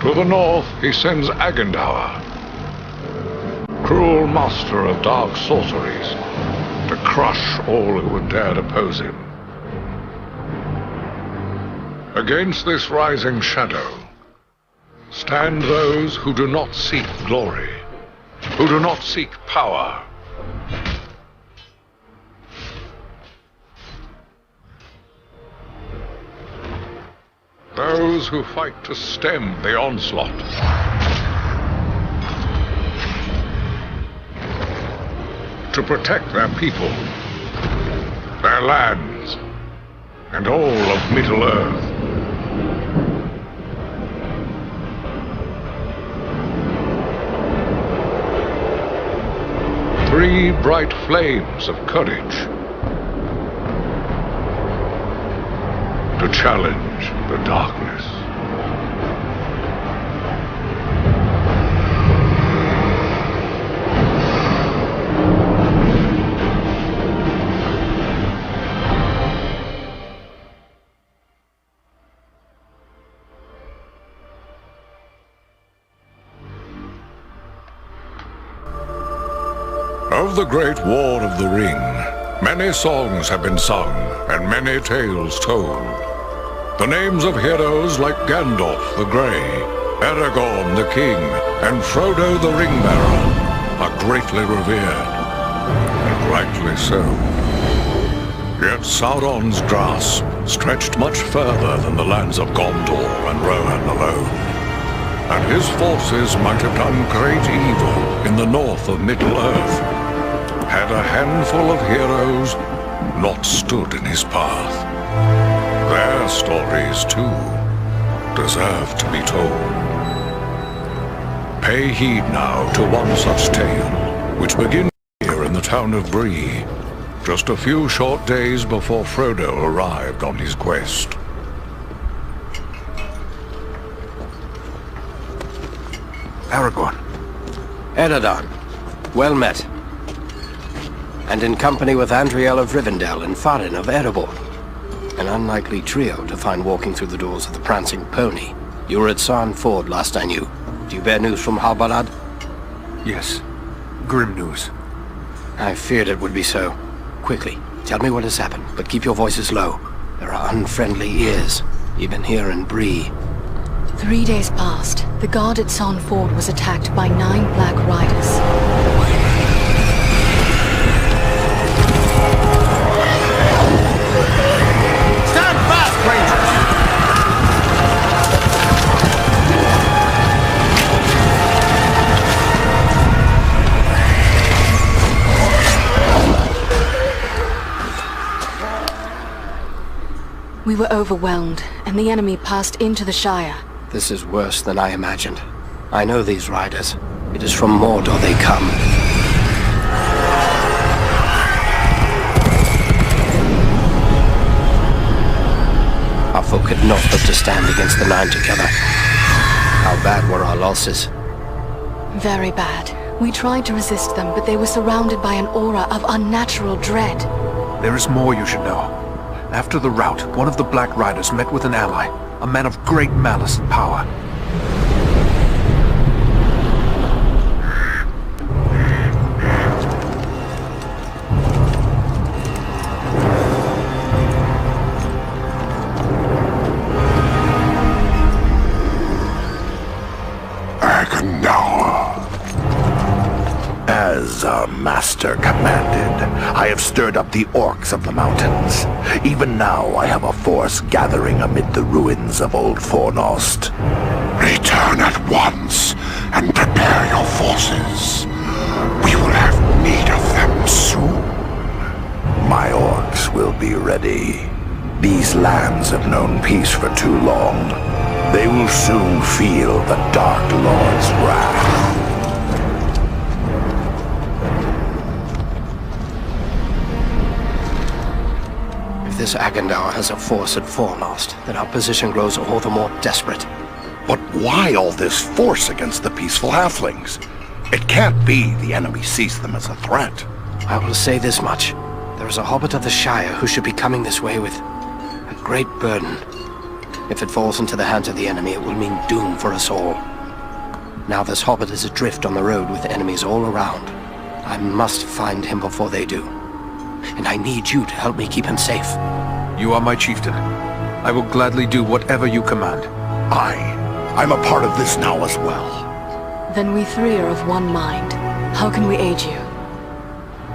To the north, he sends Agendaur, cruel master of dark sorceries, to crush all who would dare oppose him. Against this rising shadow stand those who do not seek glory, who do not seek power. Those who fight to stem the onslaught. To protect their people, their lands, and all of Middle-earth. Three bright flames of courage to challenge the darkness. Of the Great War of the Ring, many songs have been sung and many tales told. The names of heroes like Gandalf the Grey, Aragorn the King, and Frodo the Ring-Bearer are greatly revered, and rightly so. Yet Sauron's grasp stretched much further than the lands of Gondor and Rohan alone, and his forces might have done great evil in the north of Middle-earth, had a handful of heroes not stood in his path. Their stories, too, deserve to be told. Pay heed now to one such tale, which begins here in the town of Bree, just a few short days before Frodo arrived on his quest. Aragorn. Eredon, well met. And in company with Andriel of Rivendell and Farin of Erebor. An unlikely trio to find walking through the doors of the Prancing Pony. You were at Sarn Ford last I knew. Do you bear news from Halbarad? Yes. Grim news. I feared it would be so. Quickly, tell me what has happened, but keep your voices low. There are unfriendly ears, even here in Bree. 3 days passed. The guard at Sarn Ford was attacked by 9 Black Riders. We were overwhelmed, and the enemy passed into the Shire. This is worse than I imagined. I know these riders. It is from Mordor they come. Our folk had not hope to stand against the 9 together. How bad were our losses? Very bad. We tried to resist them, but they were surrounded by an aura of unnatural dread. There is more you should know. After the rout, one of the Black Riders met with an ally, a man of great malice and power. As our master commanded, I have stirred up the orcs of the mountains. Even now I have a force gathering amid the ruins of Old Fornost. Return at once and prepare your forces. We will have need of them soon. My orcs will be ready. These lands have known peace for too long. They will soon feel the Dark Lord's wrath. If this Agendaur has a force at Fornost, then our position grows all the more desperate. But why all this force against the peaceful halflings? It can't be the enemy sees them as a threat. I will say this much. There is a hobbit of the Shire who should be coming this way with a great burden. If it falls into the hands of the enemy, it will mean doom for us all. Now this hobbit is adrift on the road with enemies all around. I must find him before they do. And I need you to help me keep him safe. You are my chieftain. I will gladly do whatever you command. I'm a part of this now as well. Then we three are of one mind. How can we aid you?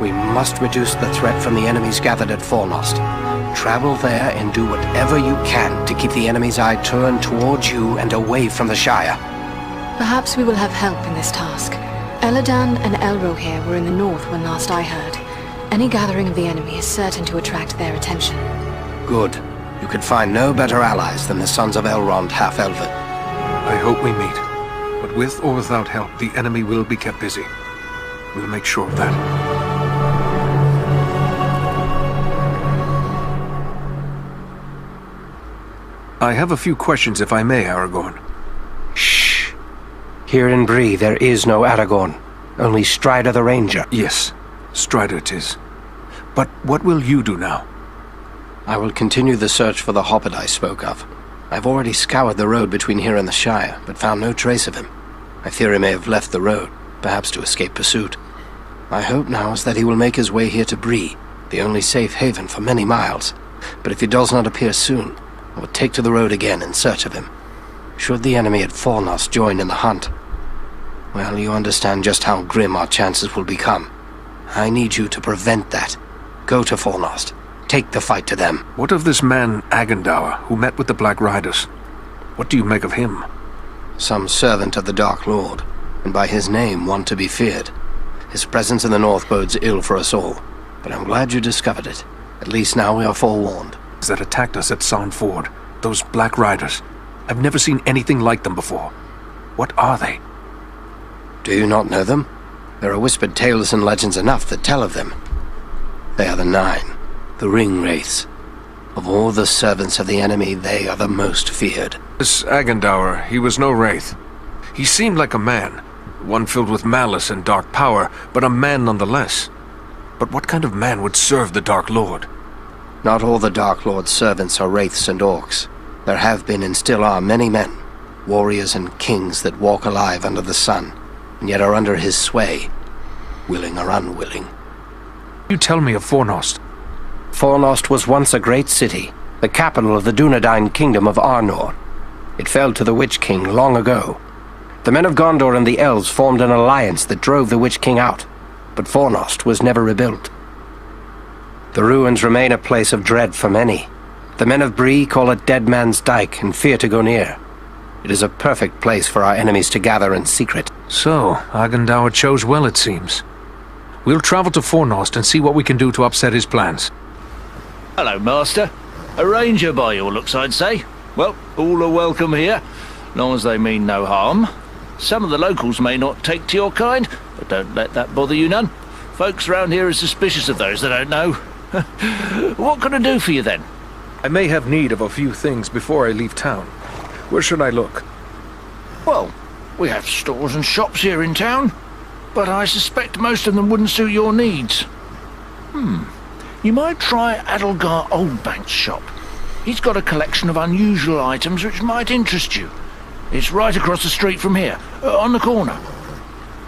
We must reduce the threat from the enemies gathered at Fornost. Travel there and do whatever you can to keep the enemy's eye turned towards you and away from the Shire. Perhaps we will have help in this task. Eladan and Elrohir were in the north when last I heard. Any gathering of the enemy is certain to attract their attention. Good. You could find no better allies than the sons of Elrond half-Elven. I hope we meet. But with or without help, the enemy will be kept busy. We'll make sure of that. I have a few questions, if I may, Aragorn. Shh. Here in Bree, there is no Aragorn. Only Strider the Ranger. Yes, Strider it is. But what will you do now? I will continue the search for the hobbit I spoke of. I've already scoured the road between here and the Shire, but found no trace of him. I fear he may have left the road, perhaps to escape pursuit. My hope now is that he will make his way here to Bree, the only safe haven for many miles. But if he does not appear soon, I will take to the road again in search of him. Should the enemy at Fornost join in the hunt, well, you understand just how grim our chances will become. I need you to prevent that. Go to Fornost. Take the fight to them. What of this man, Agandaur, who met with the Black Riders? What do you make of him? Some servant of the Dark Lord, and by his name one to be feared. His presence in the north bodes ill for us all, but I'm glad you discovered it. At least now we are forewarned. That attacked us at Sarn Ford. Those Black Riders. I've never seen anything like them before. What are they? Do you not know them? There are whispered tales and legends enough that tell of them. They are the Nine, the Ring Wraiths. Of all the servants of the enemy, they are the most feared. This Agandaur, he was no wraith. He seemed like a man, one filled with malice and dark power, but a man nonetheless. But what kind of man would serve the Dark Lord? Not all the Dark Lord's servants are wraiths and orcs. There have been and still are many men, warriors and kings that walk alive under the sun, and yet are under his sway, willing or unwilling. You tell me of Fornost. Fornost was once a great city, the capital of the Dunedain kingdom of Arnor. It fell to the Witch King long ago. The men of Gondor and the elves formed an alliance that drove the Witch King out, but Fornost was never rebuilt. The ruins remain a place of dread for many. The men of Bree call it Dead Man's Dyke and fear to go near. It is a perfect place for our enemies to gather in secret. So, Agandaur chose well, it seems. We'll travel to Fornost and see what we can do to upset his plans. Hello, Master. A ranger by your looks, I'd say. Well, all are welcome here, long as they mean no harm. Some of the locals may not take to your kind, but don't let that bother you none. Folks round here are suspicious of those they don't know. What can I do for you, then? I may have need of a few things before I leave town. Where should I look? Well, we have stores and shops here in town, but I suspect most of them wouldn't suit your needs. You might try Adelgar Oldbank's shop. He's got a collection of unusual items which might interest you. It's right across the street from here, on the corner.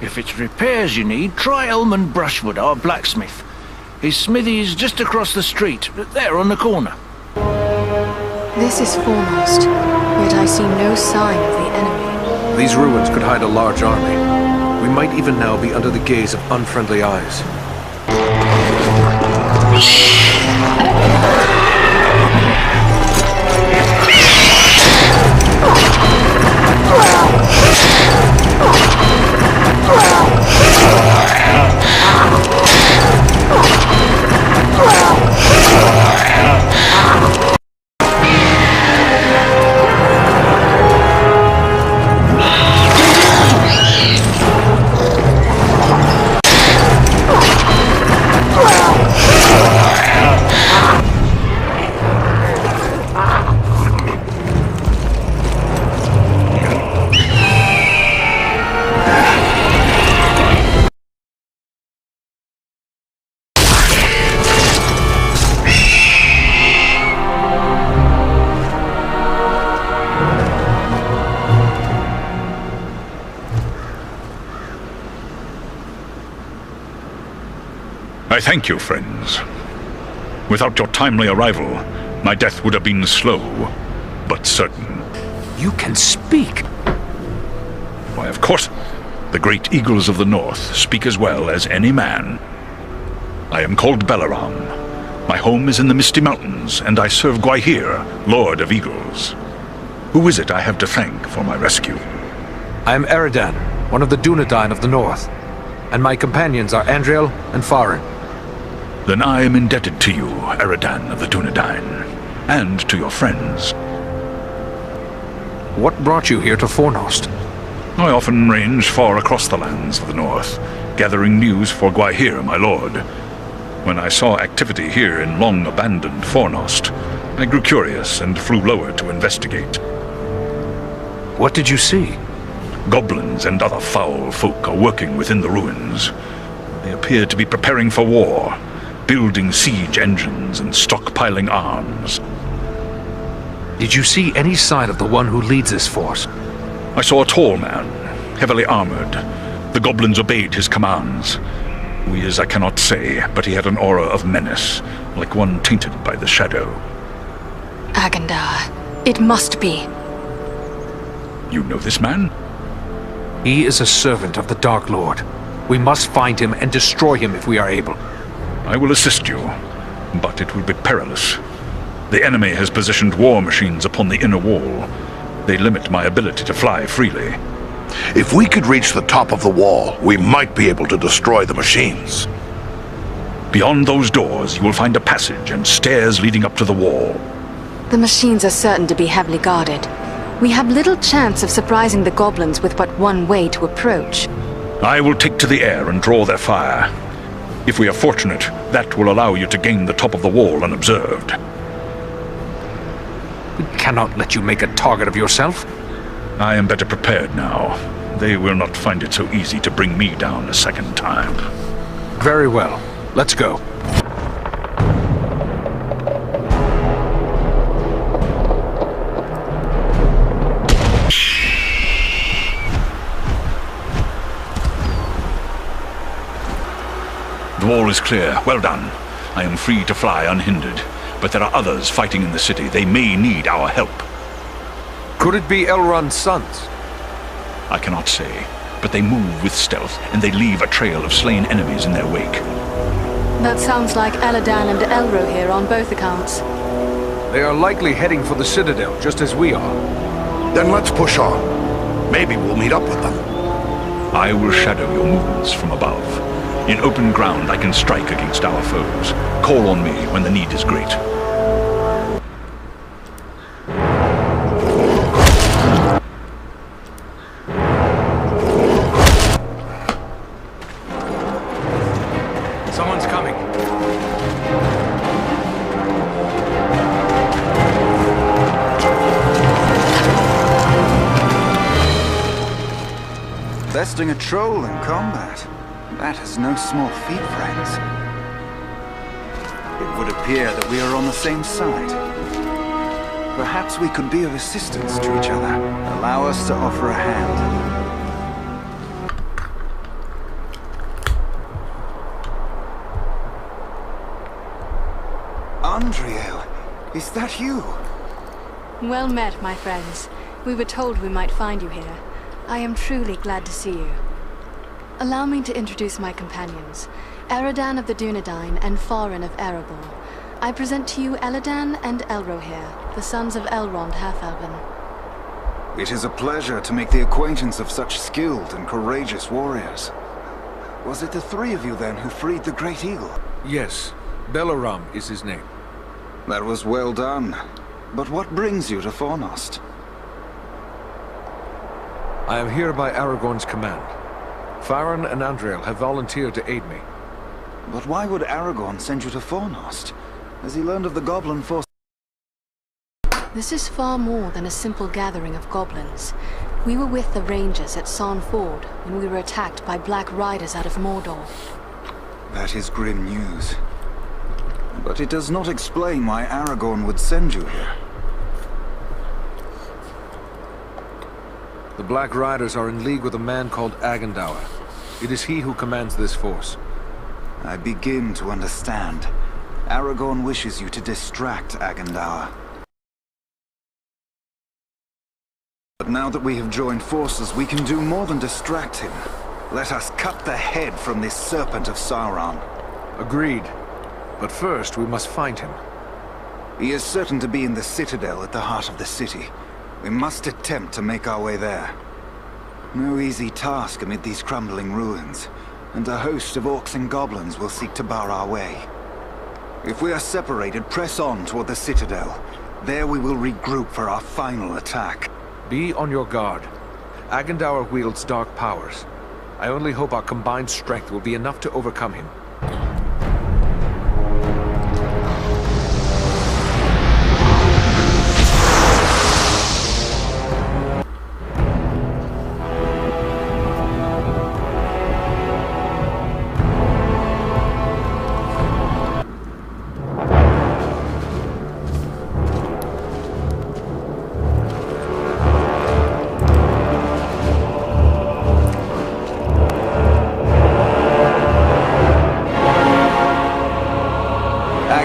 If it's repairs you need, try Elman Brushwood, our blacksmith. His smithy is just across the street, there on the corner. This is Fornost, yet I see no sign of the enemy. These ruins could hide a large army. We might even now be under the gaze of unfriendly eyes. I thank you, friends. Without your timely arrival, my death would have been slow, but certain. You can speak. Why, of course, the great eagles of the north speak as well as any man. I am called Belaram. My home is in the Misty Mountains, and I serve Gwaihir, Lord of Eagles. Who is it I have to thank for my rescue? I am Eridan, one of the Dunedain of the north, and my companions are Andriel and Farin. Then I am indebted to you, Eridan of the Dunedain, and to your friends. What brought you here to Fornost? I often range far across the lands of the north, gathering news for Gwaihir, my lord. When I saw activity here in long-abandoned Fornost, I grew curious and flew lower to investigate. What did you see? Goblins and other foul folk are working within the ruins. They appear to be preparing for war, building siege engines and stockpiling arms. Did you see any sign of the one who leads this force? I saw a tall man, heavily armored. The goblins obeyed his commands. Who he is, I cannot say, but he had an aura of menace, like one tainted by the shadow. Agandar. It must be. You know this man? He is a servant of the Dark Lord. We must find him and destroy him if we are able. I will assist you, but it will be perilous. The enemy has positioned war machines upon the inner wall. They limit my ability to fly freely. If we could reach the top of the wall, we might be able to destroy the machines. Beyond those doors, you will find a passage and stairs leading up to the wall. The machines are certain to be heavily guarded. We have little chance of surprising the goblins with but one way to approach. I will take to the air and draw their fire. If we are fortunate, that will allow you to gain the top of the wall unobserved. We cannot let you make a target of yourself. I am better prepared now. They will not find it so easy to bring me down a second time. Very well. Let's go. The wall is clear. Well done. I am free to fly unhindered. But there are others fighting in the city. They may need our help. Could it be Elrond's sons? I cannot say, but they move with stealth, and they leave a trail of slain enemies in their wake. That sounds like Eladan and Elro here on both accounts. They are likely heading for the Citadel, just as we are. Then let's push on. Maybe we'll meet up with them. I will shadow your movements from above. In open ground, I can strike against our foes. Call on me when the need is great. Someone's coming. Besting a troll in combat. That is no small feat, friends. It would appear that we are on the same side. Perhaps we could be of assistance to each other. Allow us to offer a hand. Andriel, is that you? Well met, my friends. We were told we might find you here. I am truly glad to see you. Allow me to introduce my companions, Eridan of the Dunedain and Farin of Erebor. I present to you Eladan and Elrohir, the sons of Elrond Half-Elven. It is a pleasure to make the acquaintance of such skilled and courageous warriors. Was it the three of you then who freed the Great Eagle? Yes, Belaram is his name. That was well done. But what brings you to Fornost? I am here by Aragorn's command. Farin and Andriel have volunteered to aid me. But why would Aragorn send you to Fornost? Has he learned of the goblin force? This is far more than a simple gathering of goblins. We were with the Rangers at Son Ford when we were attacked by Black Riders out of Mordor. That is grim news. But it does not explain why Aragorn would send you here. The Black Riders are in league with a man called Agandaur. It is he who commands this force. I begin to understand. Aragorn wishes you to distract Agandaur. But now that we have joined forces, we can do more than distract him. Let us cut the head from this serpent of Sauron. Agreed. But first, we must find him. He is certain to be in the citadel at the heart of the city. We must attempt to make our way there. No easy task amid these crumbling ruins, and a host of orcs and goblins will seek to bar our way. If we are separated, press on toward the citadel. There we will regroup for our final attack. Be on your guard. Agandaur wields dark powers. I only hope our combined strength will be enough to overcome him.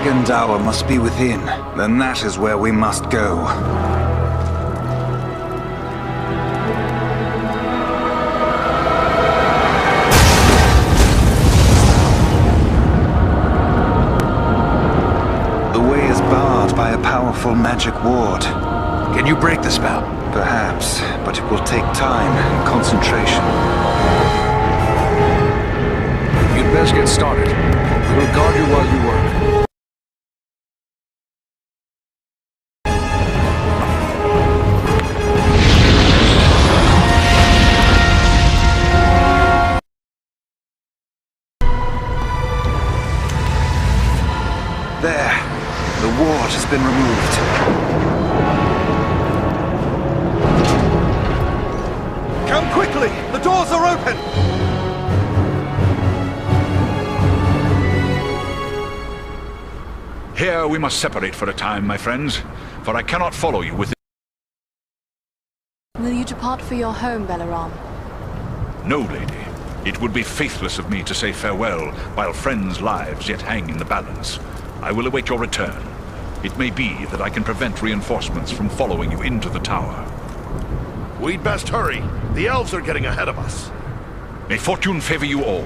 Agandaur must be within. Then that is where we must go. The way is barred by a powerful magic ward. Can you break the spell? Perhaps, but it will take time and concentration. You'd best get started. We'll guard you while you work. There. The ward has been removed. Come quickly! The doors are open! Here we must separate for a time, my friends, for I cannot follow you with... Will you depart for your home, Beleram? No, lady. It would be faithless of me to say farewell while friends' lives yet hang in the balance. I will await your return. It may be that I can prevent reinforcements from following you into the tower. We'd best hurry. The elves are getting ahead of us. May fortune favor you all.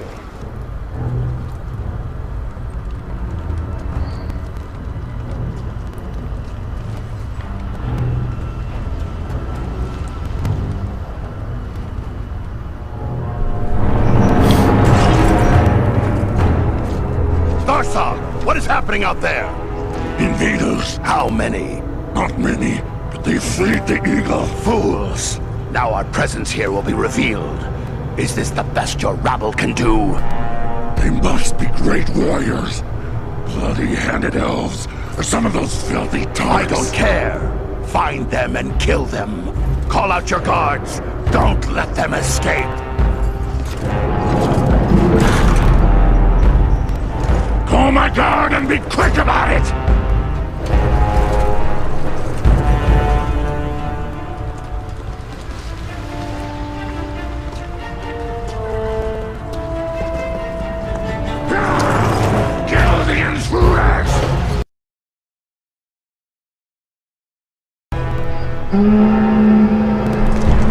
What is happening out there? Invaders. How many? Not many, but they freed the eagle. Fools! Now our presence here will be revealed. Is this the best your rabble can do? They must be great warriors. Bloody-handed elves, or some of those filthy tarts. I don't care. Find them and kill them. Call out your guards. Don't let them escape. Call my guard and be quick about it! Kill the intruders!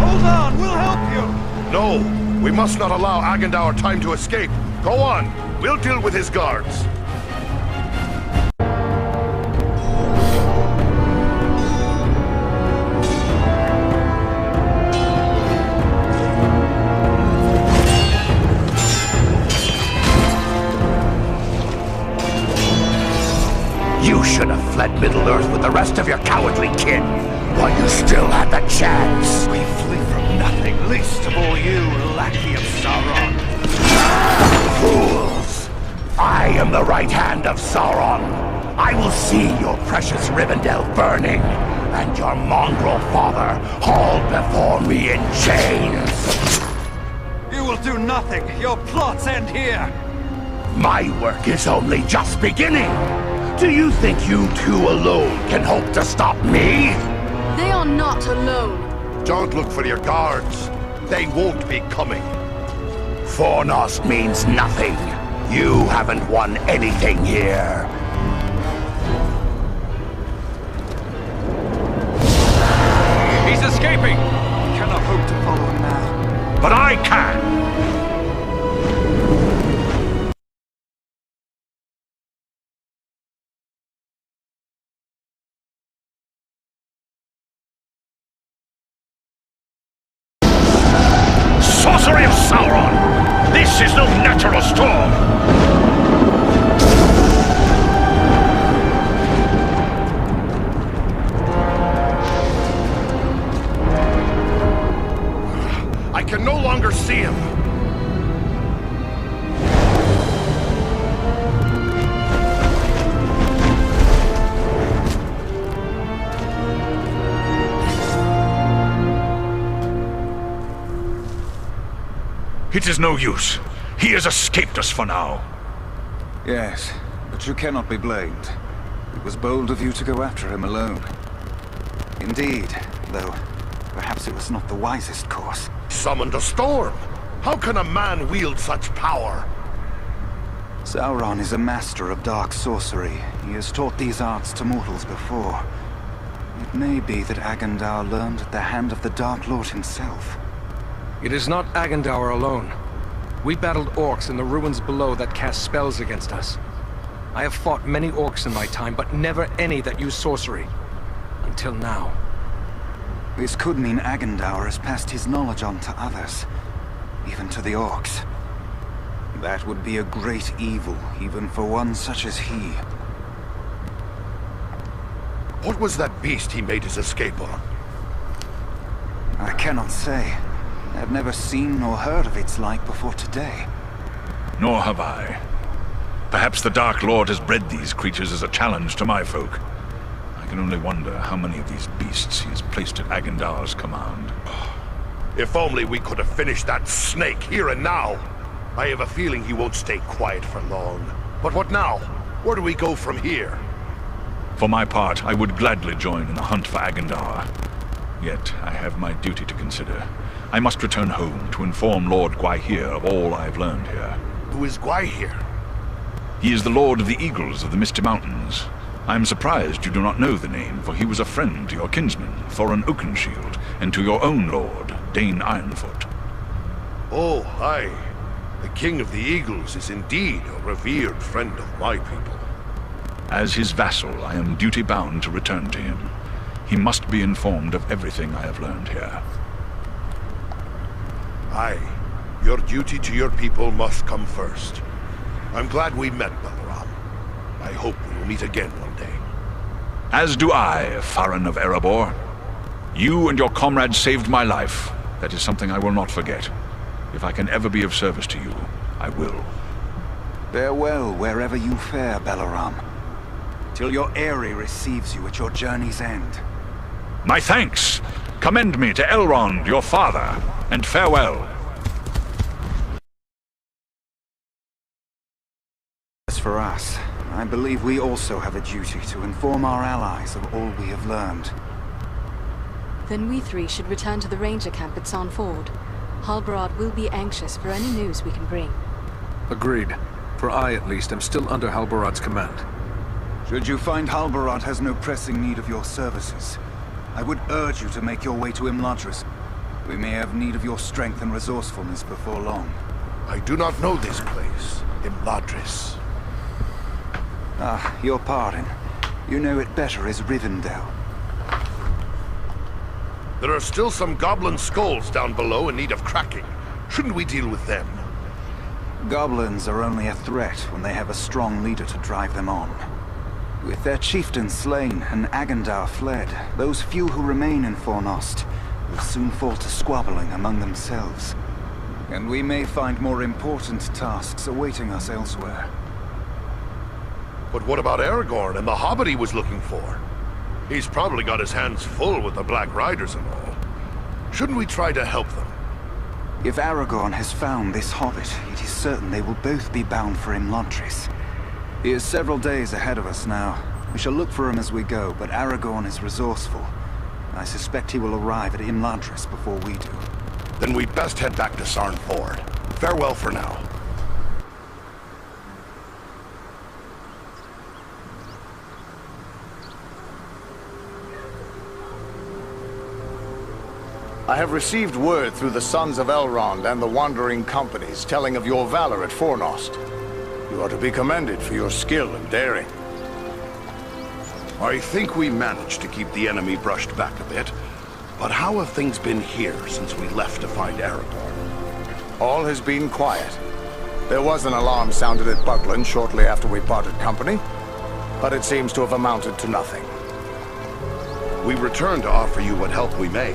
Hold on, we'll help you! No, we must not allow Agandaur time to escape. Go on, we'll deal with his guards. You should have fled Middle-earth with the rest of your cowardly kin, while you still had the chance. We flee from nothing, least of all you, lackey of Sauron. Fools! I am the right hand of Sauron. I will see your precious Rivendell burning, and your mongrel father hauled before me in chains. You will do nothing. Your plots end here. My work is only just beginning. Do you think you two alone can hope to stop me? They are not alone. Don't look for your guards. They won't be coming. Fornost means nothing. You haven't won anything here. He's escaping! Cannot hope to follow him now. But I can! Sorcery of Sauron! This is no natural storm! I can no longer see him! It is no use. He has escaped us for now. Yes, but you cannot be blamed. It was bold of you to go after him alone. Indeed, though perhaps it was not the wisest course. Summoned a storm. How can a man wield such power? Sauron is a master of dark sorcery. He has taught these arts to mortals before. It may be that Agandaur learned at the hand of the Dark Lord himself. It is not Agandaur alone. We battled orcs in the ruins below that cast spells against us. I have fought many orcs in my time, but never any that use sorcery. Until now. This could mean Agandaur has passed his knowledge on to others. Even to the orcs. That would be a great evil, even for one such as he. What was that beast he made his escape on? I cannot say. I have never seen nor heard of its like before today. Nor have I. Perhaps the Dark Lord has bred these creatures as a challenge to my folk. I can only wonder how many of these beasts he has placed at Agandaur's command. If only we could have finished that snake here and now. I have a feeling he won't stay quiet for long. But what now? Where do we go from here? For my part, I would gladly join in the hunt for Agandaur. Yet, I have my duty to consider. I must return home to inform Lord Gwaihir of all I have learned here. Who is Gwaihir? He is the Lord of the Eagles of the Misty Mountains. I am surprised you do not know the name, for he was a friend to your kinsman, Thorin Oakenshield, and to your own lord, Dane Ironfoot. Oh, aye. The King of the Eagles is indeed a revered friend of my people. As his vassal, I am duty-bound to return to him. He must be informed of everything I have learned here. Aye. Your duty to your people must come first. I'm glad we met, Balaram. I hope we will meet again one day. As do I, Farron of Erebor. You and your comrades saved my life. That is something I will not forget. If I can ever be of service to you, I will. Farewell wherever you fare, Balaram. Till your Eyrie receives you at your journey's end. My thanks! Commend me to Elrond, your father, and farewell. As for us, I believe we also have a duty to inform our allies of all we have learned. Then we three should return to the ranger camp at Sarn Ford. Halbarad will be anxious for any news we can bring. Agreed. For I, at least, am still under Halbarad's command. Should you find Halbarad has no pressing need of your services, I would urge you to make your way to Imladris. We may have need of your strength and resourcefulness before long. I do not know this place, Imladris. Ah, your pardon. You know it better as Rivendell. There are still some goblin skulls down below in need of cracking. Shouldn't we deal with them? Goblins are only a threat when they have a strong leader to drive them on. With their chieftain slain and Agandaur fled, those few who remain in Fornost will soon fall to squabbling among themselves. And we may find more important tasks awaiting us elsewhere. But what about Aragorn and the hobbit he was looking for? He's probably got his hands full with the Black Riders and all. Shouldn't we try to help them? If Aragorn has found this hobbit, it is certain they will both be bound for Imladris. He is several days ahead of us now. We shall look for him as we go, but Aragorn is resourceful. I suspect he will arrive at Imladris before we do. Then we'd best head back to Sarn Ford. Farewell for now. I have received word through the Sons of Elrond and the Wandering Companies telling of your valor at Fornost. You are to be commended for your skill and daring. I think we managed to keep the enemy brushed back a bit. But how have things been here since we left to find Aragorn? All has been quiet. There was an alarm sounded at Buckland shortly after we parted company, but it seems to have amounted to nothing. We return to offer you what help we may.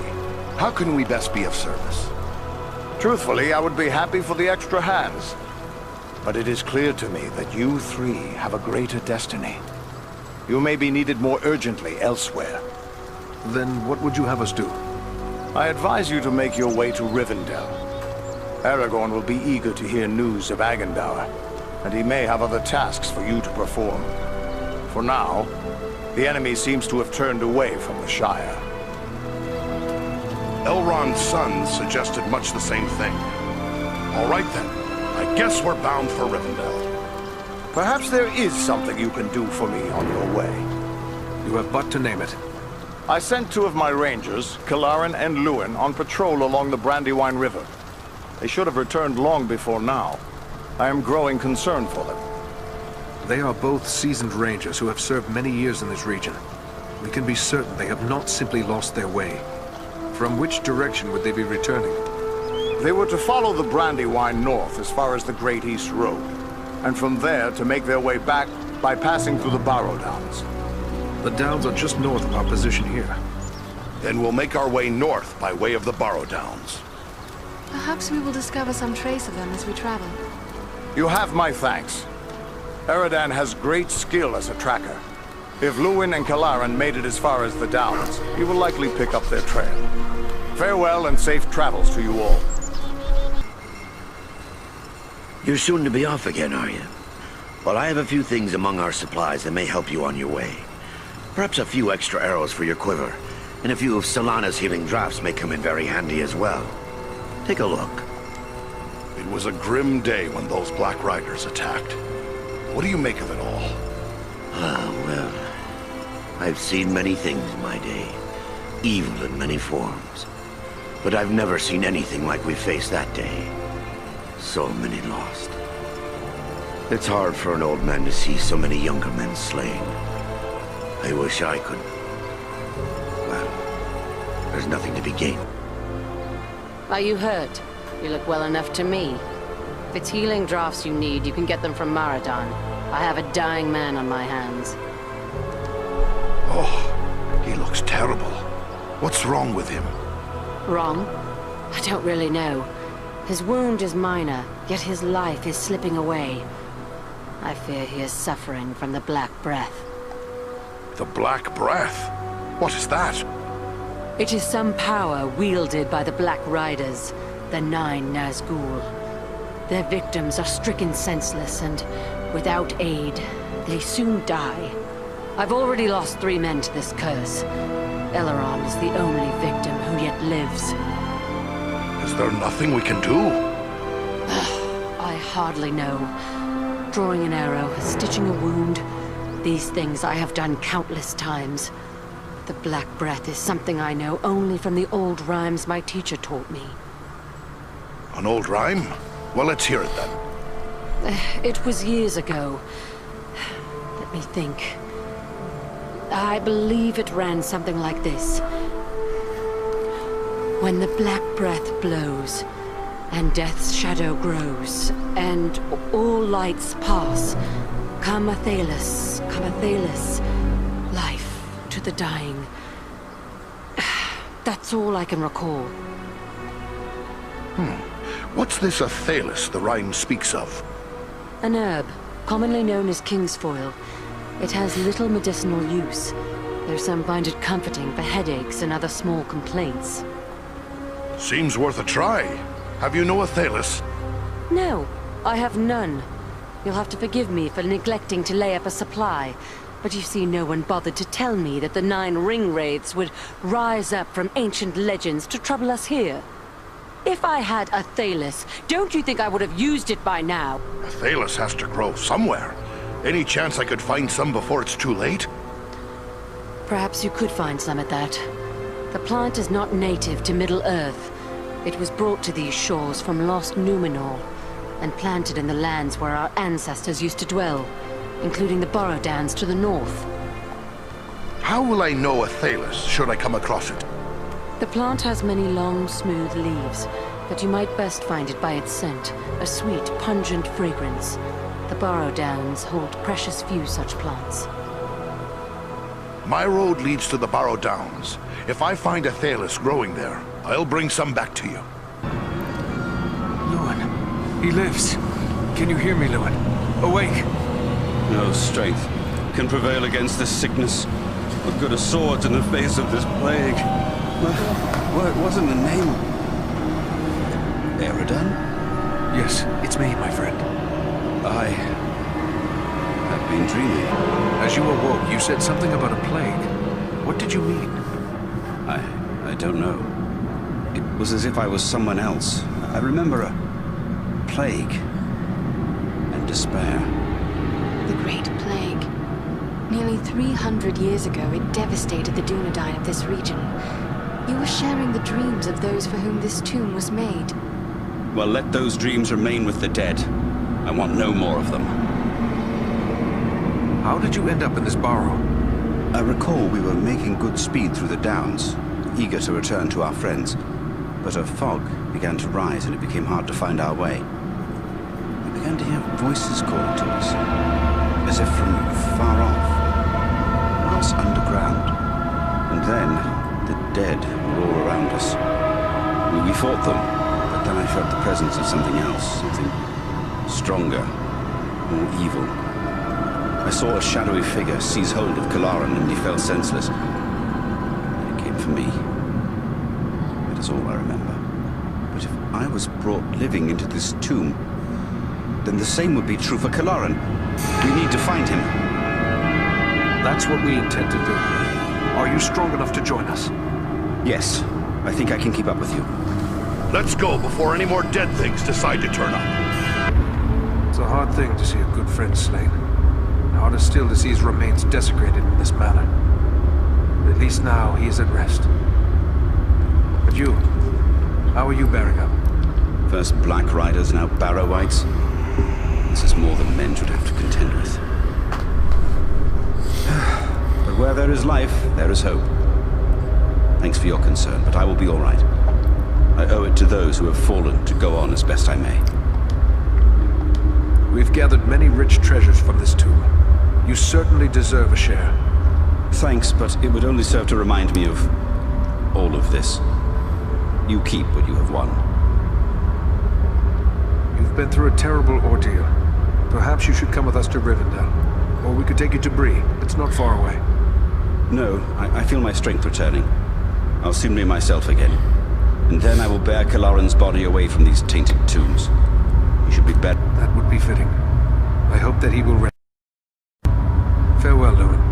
How can we best be of service? Truthfully, I would be happy for the extra hands. But it is clear to me that you three have a greater destiny. You may be needed more urgently elsewhere. Then what would you have us do? I advise you to make your way to Rivendell. Aragorn will be eager to hear news of Agendour, and he may have other tasks for you to perform. For now, the enemy seems to have turned away from the Shire. Elrond's son suggested much the same thing. All right then, I guess we're bound for Rivendell. Perhaps there is something you can do for me on your way. You have but to name it. I sent 2 of my rangers, Kilaran and Luin, on patrol along the Brandywine River. They should have returned long before now. I am growing concerned for them. They are both seasoned rangers who have served many years in this region. We can be certain they have not simply lost their way. From which direction would they be returning? They were to follow the Brandywine north as far as the Great East Road, and from there to make their way back by passing through the Barrow Downs. The Downs are just north of our position here. Then we'll make our way north by way of the Barrow Downs. Perhaps we will discover some trace of them as we travel. You have my thanks. Eredan has great skill as a tracker. If Luin and Kilaran made it as far as the Downs, he will likely pick up their trail. Farewell and safe travels to you all. You're soon to be off again, are you? Well, I have a few things among our supplies that may help you on your way. Perhaps a few extra arrows for your quiver, and a few of Solana's healing drafts may come in very handy as well. Take a look. It was a grim day when those Black Riders attacked. What do you make of it all? Ah, well, I've seen many things in my day. Evil in many forms. But I've never seen anything like we faced that day. So many lost. It's hard for an old man to see so many younger men slain. I wish I could... Well, there's nothing to be gained. Are you hurt? You look well enough to me. If it's healing drafts you need, you can get them from Maradan. I have a dying man on my hands. Oh, he looks terrible. What's wrong with him? Wrong? I don't really know. His wound is minor, yet his life is slipping away. I fear he is suffering from the Black Breath. The Black Breath? What is that? It is some power wielded by the Black Riders, the 9 Nazgul. Their victims are stricken senseless, and without aid, they soon die. I've already lost 3 men to this curse. Elrond is the only victim who yet lives. Is there nothing we can do? I hardly know. Drawing an arrow, stitching a wound. These things I have done countless times. The Black Breath is something I know only from the old rhymes my teacher taught me. An old rhyme? Well, let's hear it then. It was years ago. Let me think. I believe it ran something like this. When the Black Breath blows, and death's shadow grows, and all lights pass, come Athelas, life to the dying. That's all I can recall. What's this Athelas the rhyme speaks of? An herb, commonly known as kingsfoil. It has little medicinal use, though some find it comforting for headaches and other small complaints. Seems worth a try. Have you no Athelas? No, I have none. You'll have to forgive me for neglecting to lay up a supply. But you see, no one bothered to tell me that the 9 ring wraiths would rise up from ancient legends to trouble us here. If I had Athelas, don't you think I would have used it by now? Athelas has to grow somewhere. Any chance I could find some before it's too late? Perhaps you could find some at that. The plant is not native to Middle-earth. It was brought to these shores from lost Numenor, and planted in the lands where our ancestors used to dwell, including the Borodans to the north. How will I know a Thalus should I come across it? The plant has many long, smooth leaves, but you might best find it by its scent, a sweet, pungent fragrance. The Borodans hold precious few such plants. My road leads to the Barrow Downs. If I find a Thalus growing there, I'll bring some back to you. Luin, he lives. Can you hear me, Luin? Awake! No strength can prevail against this sickness. What good are swords in the face of this plague? What wasn't the name? Eridan? Yes, it's me, my friend. I have been dreaming. As you awoke, you said something about a plague. What did you mean? I don't know. It was as if I was someone else. I remember a plague and despair. The Great Plague. Nearly 300 years ago, it devastated the Dunedain of this region. You were sharing the dreams of those for whom this tomb was made. Well, let those dreams remain with the dead. I want no more of them. How did you end up in this barrow? I recall we were making good speed through the downs, eager to return to our friends. But a fog began to rise and it became hard to find our way. We began to hear voices calling to us, as if from far off, or else underground. And then, the dead were all around us. We fought them, but then I felt the presence of something else, something stronger, more evil. I saw a shadowy figure seize hold of Kalaran and he fell senseless. And it came for me. That is all I remember. But if I was brought living into this tomb, then the same would be true for Kalaran. We need to find him. That's what we intend to do. Are you strong enough to join us? Yes, I think I can keep up with you. Let's go before any more dead things decide to turn up. It's a hard thing to see a good friend slain. Harder still to see his remains desecrated in this manner. But at least now he is at rest. But you, how are you bearing up? First Black Riders, now Barrow-wites. This is more than men should have to contend with. But where there is life, there is hope. Thanks for your concern, but I will be all right. I owe it to those who have fallen to go on as best I may. We've gathered many rich treasures from this tomb. You certainly deserve a share. Thanks, but it would only serve to remind me of all of this. You keep what you have won. You've been through a terrible ordeal. Perhaps you should come with us to Rivendell. Or we could take you to Bree. It's not far away. No, I feel my strength returning. I'll soon be myself again. And then I will bear Kalaran's body away from these tainted tombs. He should be better. That would be fitting. I hope that he will rest. Farewell, Luin.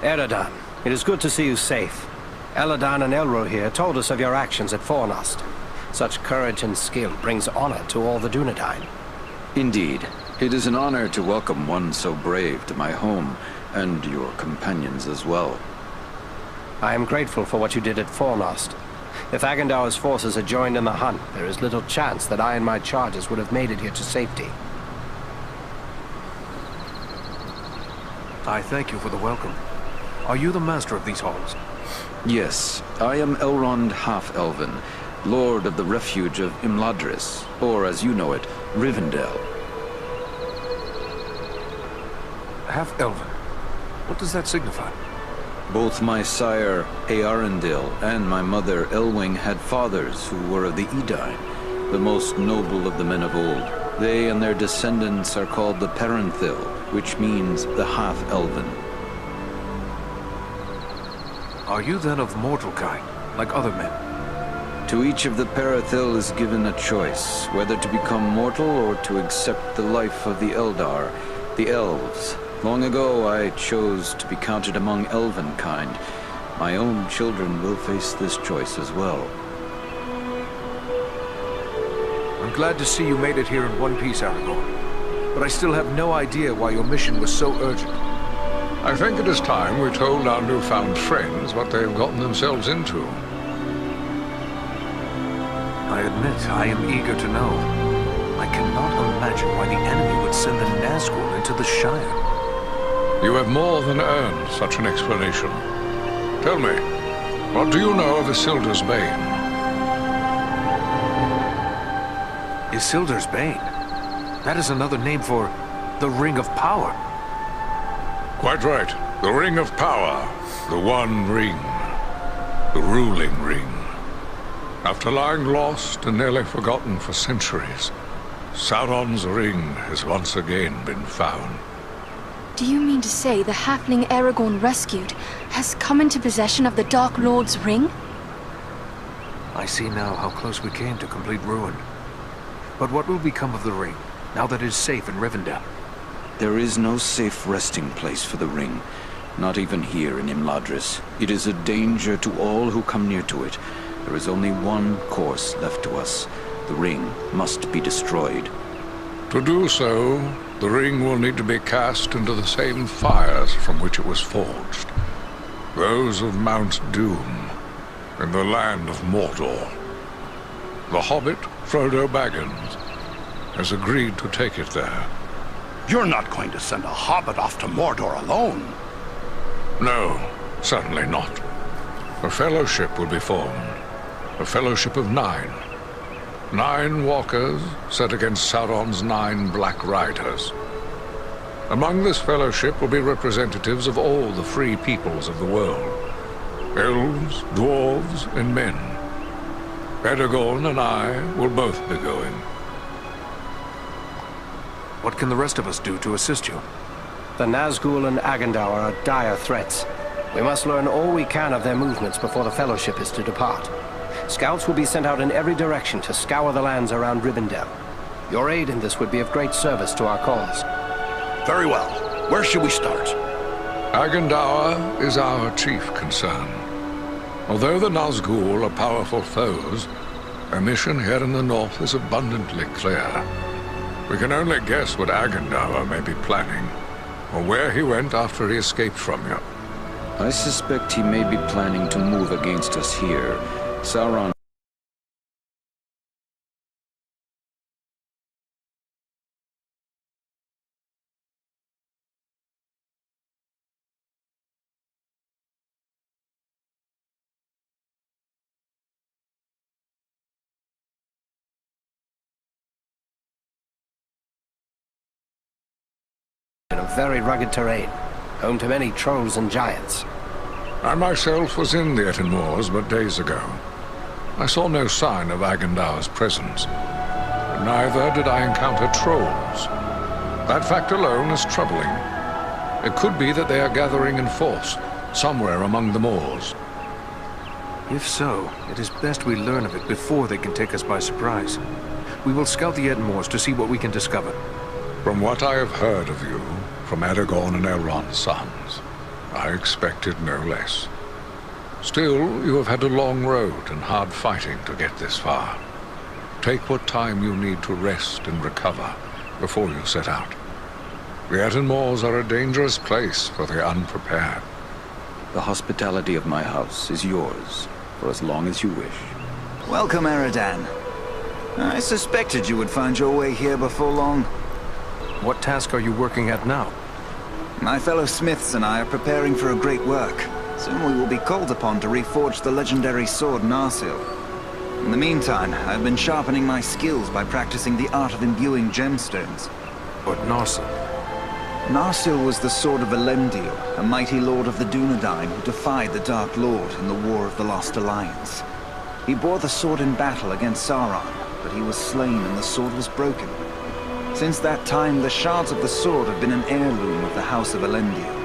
Eridan, it is good to see you safe. Eladan and Elro here told us of your actions at Fornost. Such courage and skill brings honor to all the Dunedain. Indeed. It is an honor to welcome one so brave to my home, and your companions as well. I am grateful for what you did at Fornost. If Agandaur's forces had joined in the hunt, there is little chance that I and my charges would have made it here to safety. I thank you for the welcome. Are you the master of these halls? Yes, I am Elrond Half-Elven, Lord of the Refuge of Imladris, or as you know it, Rivendell. Half-Elven? What does that signify? Both my sire, Earendil, and my mother, Elwing, had fathers who were of the Edain, the most noble of the men of old. They and their descendants are called the Parenthil, which means the Half-Elven. Are you then of mortal kind, like other men? To each of the Parathil is given a choice, whether to become mortal or to accept the life of the Eldar, the Elves. Long ago, I chose to be counted among Elvenkind. My own children will face this choice as well. I'm glad to see you made it here in one piece, Aragorn. But I still have no idea why your mission was so urgent. I think it is time we told our newfound friends what they've gotten themselves into. I admit, I am eager to know. I cannot imagine why the enemy would send the Nazgul into the Shire. You have more than earned such an explanation. Tell me, what do you know of Isildur's Bane? Isildur's Bane? That is another name for the Ring of Power. Quite right. The Ring of Power. The One Ring. The ruling ring. After lying lost and nearly forgotten for centuries, Sauron's ring has once again been found. Do you mean to say the halfling Aragorn rescued has come into possession of the Dark Lord's ring? I see now how close we came to complete ruin. But what will become of the ring, now that it is safe in Rivendell? There is no safe resting place for the ring, not even here in Imladris. It is a danger to all who come near to it. There is only one course left to us. The ring must be destroyed. To do so, the ring will need to be cast into the same fires from which it was forged. Those of Mount Doom, in the land of Mordor. The hobbit, Frodo Baggins, has agreed to take it there. You're not going to send a hobbit off to Mordor alone. No, certainly not. A fellowship will be formed. A fellowship of 9. 9 walkers set against Sauron's 9 Black Riders. Among this fellowship will be representatives of all the free peoples of the world. Elves, dwarves, and men. Aragorn and I will both be going. What can the rest of us do to assist you? The Nazgul and Agandaur are dire threats. We must learn all we can of their movements before the Fellowship is to depart. Scouts will be sent out in every direction to scour the lands around Rivendell. Your aid in this would be of great service to our cause. Very well. Where should we start? Agandaur is our chief concern. Although the Nazgul are powerful foes, our mission here in the north is abundantly clear. We can only guess what Agandaur may be planning, or where he went after he escaped from you. I suspect he may be planning to move against us here. Sauron of very rugged terrain, home to many trolls and giants. I myself was in the Etten Moors but days ago. I saw no sign of Agandaur's presence. But neither did I encounter trolls. That fact alone is troubling. It could be that they are gathering in force, somewhere among the moors. If so, it is best we learn of it before they can take us by surprise. We will scout the Etten Moors to see what we can discover. From what I have heard of you, from Aragorn and Elrond's sons, I expected no less. Still, you have had a long road and hard fighting to get this far. Take what time you need to rest and recover before you set out. The Etten Moors are a dangerous place for the unprepared. The hospitality of my house is yours, for as long as you wish. Welcome, Eredan. I suspected you would find your way here before long. What task are you working at now? My fellow smiths and I are preparing for a great work. Soon we will be called upon to reforge the legendary sword Narsil. In the meantime, I've been sharpening my skills by practicing the art of imbuing gemstones. But Narsil? Narsil was the sword of Elendil, a mighty lord of the Dunedain who defied the Dark Lord in the War of the Lost Alliance. He bore the sword in battle against Sauron, but he was slain and the sword was broken. Since that time, the shards of the sword have been an heirloom of the House of Elendil.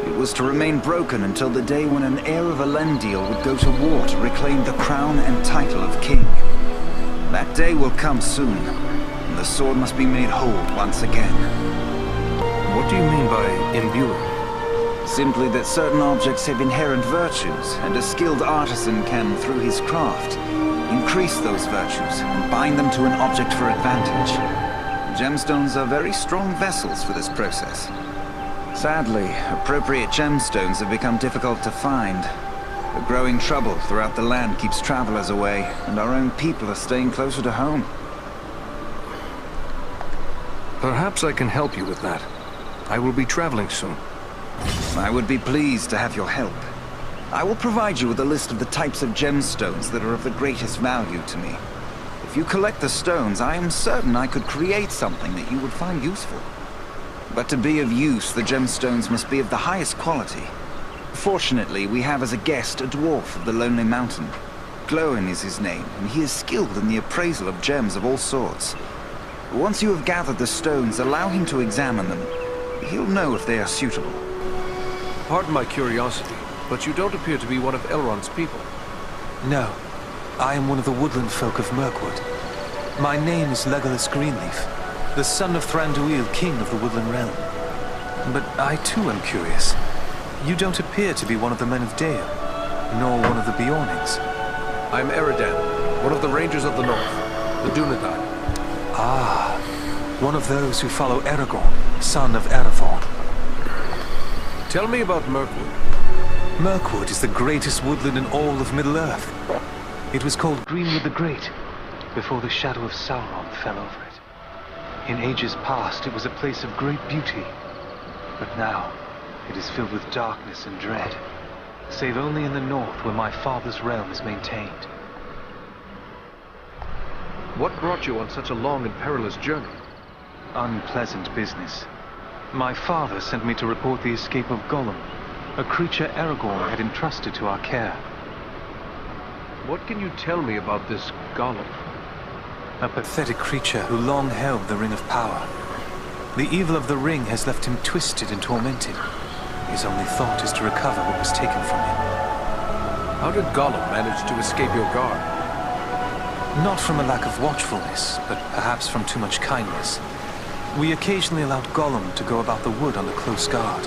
It was to remain broken until the day when an heir of Elendil would go to war to reclaim the crown and title of king. That day will come soon, and the sword must be made whole once again. What do you mean by imbuing? Simply that certain objects have inherent virtues, and a skilled artisan can, through his craft, increase those virtues and bind them to an object for advantage. Gemstones are very strong vessels for this process. Sadly, appropriate gemstones have become difficult to find. The growing trouble throughout the land keeps travelers away, and our own people are staying closer to home. Perhaps I can help you with that. I will be traveling soon. I would be pleased to have your help. I will provide you with a list of the types of gemstones that are of the greatest value to me. If you collect the stones, I am certain I could create something that you would find useful. But to be of use, the gemstones must be of the highest quality. Fortunately, we have as a guest a dwarf of the Lonely Mountain. Glóin is his name, and he is skilled in the appraisal of gems of all sorts. Once you have gathered the stones, allow him to examine them. He'll know if they are suitable. Pardon my curiosity, but you don't appear to be one of Elrond's people. No, I am one of the woodland folk of Mirkwood. My name is Legolas Greenleaf, the son of Thranduil, king of the Woodland Realm. But I too am curious. You don't appear to be one of the men of Dale, nor one of the Beornings. I am Eredan, one of the Rangers of the North, the Dunedain. Ah, one of those who follow Aragorn, son of Arathorn. Tell me about Mirkwood. Mirkwood is the greatest woodland in all of Middle-earth. It was called Greenwood the Great, before the shadow of Sauron fell over it. In ages past, it was a place of great beauty, but now it is filled with darkness and dread, save only in the north where my father's realm is maintained. What brought you on such a long and perilous journey? Unpleasant business. My father sent me to report the escape of Gollum, a creature Aragorn had entrusted to our care. What can you tell me about this Gollum? A pathetic creature who long held the Ring of Power. The evil of the ring has left him twisted and tormented. His only thought is to recover what was taken from him. How did Gollum manage to escape your guard? Not from a lack of watchfulness, but perhaps from too much kindness. We occasionally allowed Gollum to go about the wood on a close guard.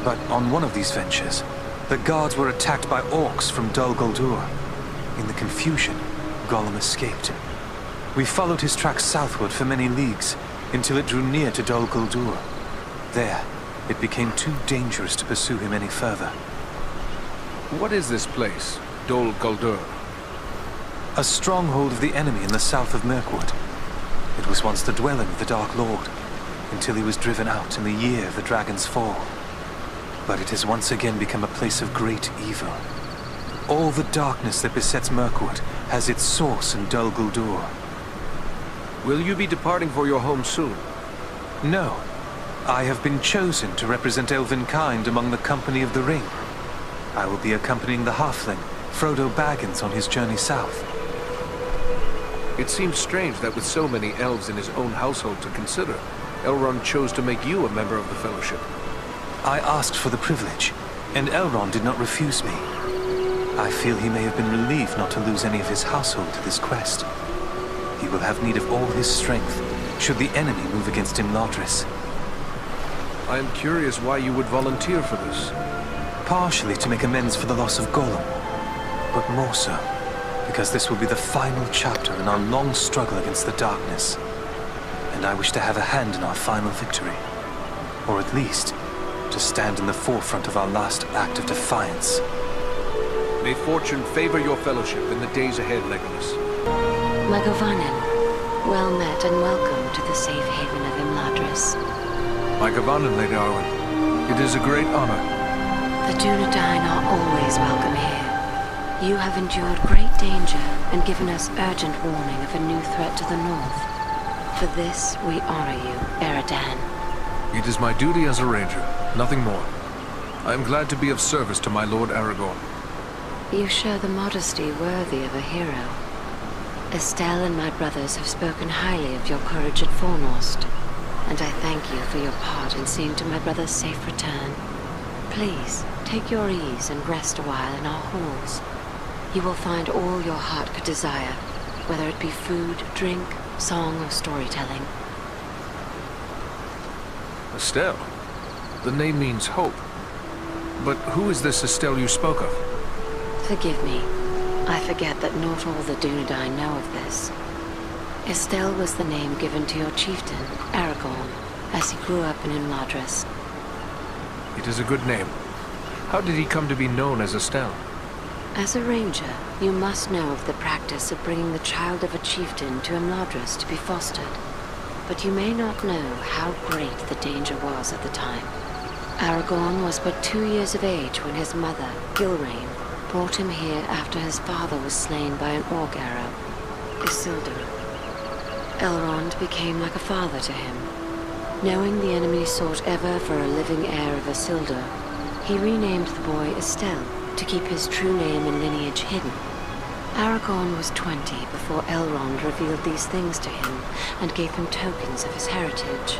But on one of these ventures, the guards were attacked by orcs from Dol Guldur. In the confusion, Gollum escaped. We followed his tracks southward for many leagues, until it drew near to Dol Guldur. There, it became too dangerous to pursue him any further. What is this place, Dol Guldur? A stronghold of the enemy in the south of Mirkwood. It was once the dwelling of the Dark Lord, until he was driven out in the year of the Dragon's Fall. But it has once again become a place of great evil. All the darkness that besets Mirkwood has its source in Dol Guldur. Will you be departing for your home soon? No. I have been chosen to represent Elvenkind among the Company of the Ring. I will be accompanying the halfling, Frodo Baggins, on his journey south. It seems strange that with so many elves in his own household to consider, Elrond chose to make you a member of the Fellowship. I asked for the privilege, and Elrond did not refuse me. I feel he may have been relieved not to lose any of his household to this quest. He will have need of all his strength, should the enemy move against Imladris. I am curious why you would volunteer for this. Partially to make amends for the loss of Gollum, but more so because this will be the final chapter in our long struggle against the darkness. And I wish to have a hand in our final victory. Or at least, to stand in the forefront of our last act of defiance. May fortune favor your fellowship in the days ahead, Legolas. Magavanen, well met and welcome to the safe haven of Imladris. Magavanen, Lady Arwen. It is a great honor. The Dunedain are always welcome here. You have endured great danger and given us urgent warning of a new threat to the north. For this, we honor you, Eredan. It is my duty as a ranger, nothing more. I am glad to be of service to my Lord Aragorn. You show the modesty worthy of a hero. Estelle and my brothers have spoken highly of your courage at Fornost, and I thank you for your part in seeing to my brother's safe return. Please, take your ease and rest a while in our halls. You will find all your heart could desire, whether it be food, drink, song, or storytelling. Estelle? The name means hope. But who is this Estelle you spoke of? Forgive me. I forget that not all the Dunedain know of this. Estelle was the name given to your chieftain, Aragorn, as he grew up in Imladris. It is a good name. How did he come to be known as Estelle? As a ranger, you must know of the practice of bringing the child of a chieftain to Imladris to be fostered. But you may not know how great the danger was at the time. Aragorn was but 2 years of age when his mother, Gilrain, brought him here after his father was slain by an orc arrow, Isildur. Elrond became like a father to him. Knowing the enemy sought ever for a living heir of Isildur, he renamed the boy Estelle to keep his true name and lineage hidden. Aragorn was 20 before Elrond revealed these things to him and gave him tokens of his heritage.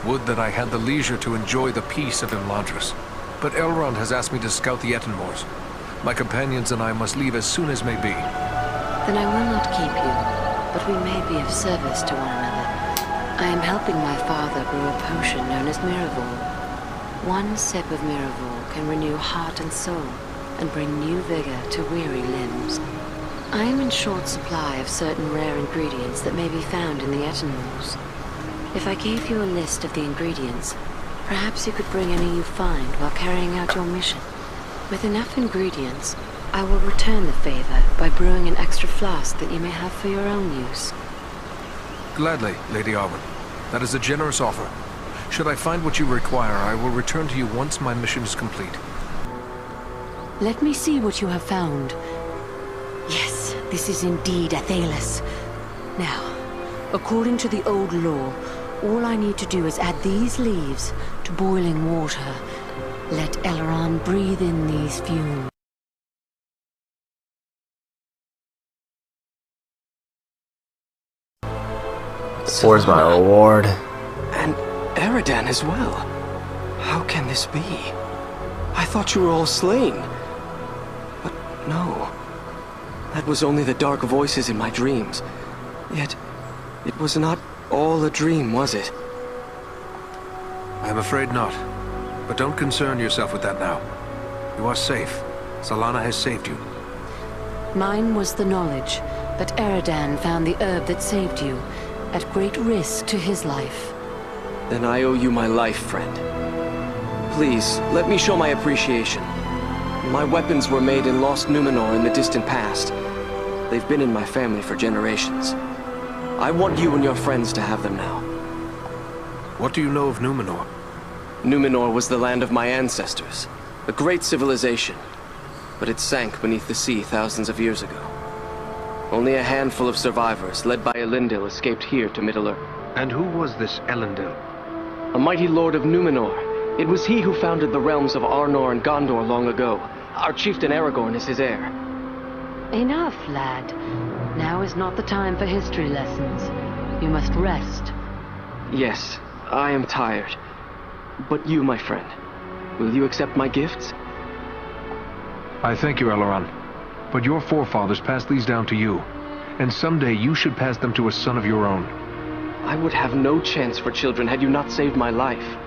Would that I had the leisure to enjoy the peace of Imladris. But Elrond has asked me to scout the Etenmoors. My companions and I must leave as soon as may be. Then I will not keep you, but we may be of service to one another. I am helping my father brew a potion known as Miraval. 1 sip of Miraval can renew heart and soul, and bring new vigor to weary limbs. I am in short supply of certain rare ingredients that may be found in the Etenmoors. If I gave you a list of the ingredients, perhaps you could bring any you find while carrying out your mission. With enough ingredients, I will return the favor by brewing an extra flask that you may have for your own use. Gladly, Lady Arwen. That is a generous offer. Should I find what you require, I will return to you once my mission is complete. Let me see what you have found. Yes, this is indeed Athelas. Now, according to the old law, all I need to do is add these leaves to boiling water. Let Elrond breathe in these fumes. Where's my reward? And Eredan as well. How can this be? I thought you were all slain. But no. That was only the dark voices in my dreams. Yet, it was not all a dream, was it? I'm afraid not. But don't concern yourself with that now. You are safe. Solana has saved you. Mine was the knowledge, but Eredan found the herb that saved you, at great risk to his life. Then I owe you my life, friend. Please, let me show my appreciation. My weapons were made in Lost Numenor in the distant past. They've been in my family for generations. I want you and your friends to have them now. What do you know of Numenor? Numenor was the land of my ancestors, a great civilization, but it sank beneath the sea thousands of years ago. Only a handful of survivors, led by Elendil, escaped here to Middle-earth. And who was this Elendil? A mighty lord of Numenor. It was he who founded the realms of Arnor and Gondor long ago. Our chieftain Aragorn is his heir. Enough, lad. Now is not the time for history lessons. You must rest. Yes, I am tired. But you, my friend, will you accept my gifts? I thank you, Elrond. But your forefathers passed these down to you. And someday you should pass them to a son of your own. I would have no chance for children had you not saved my life.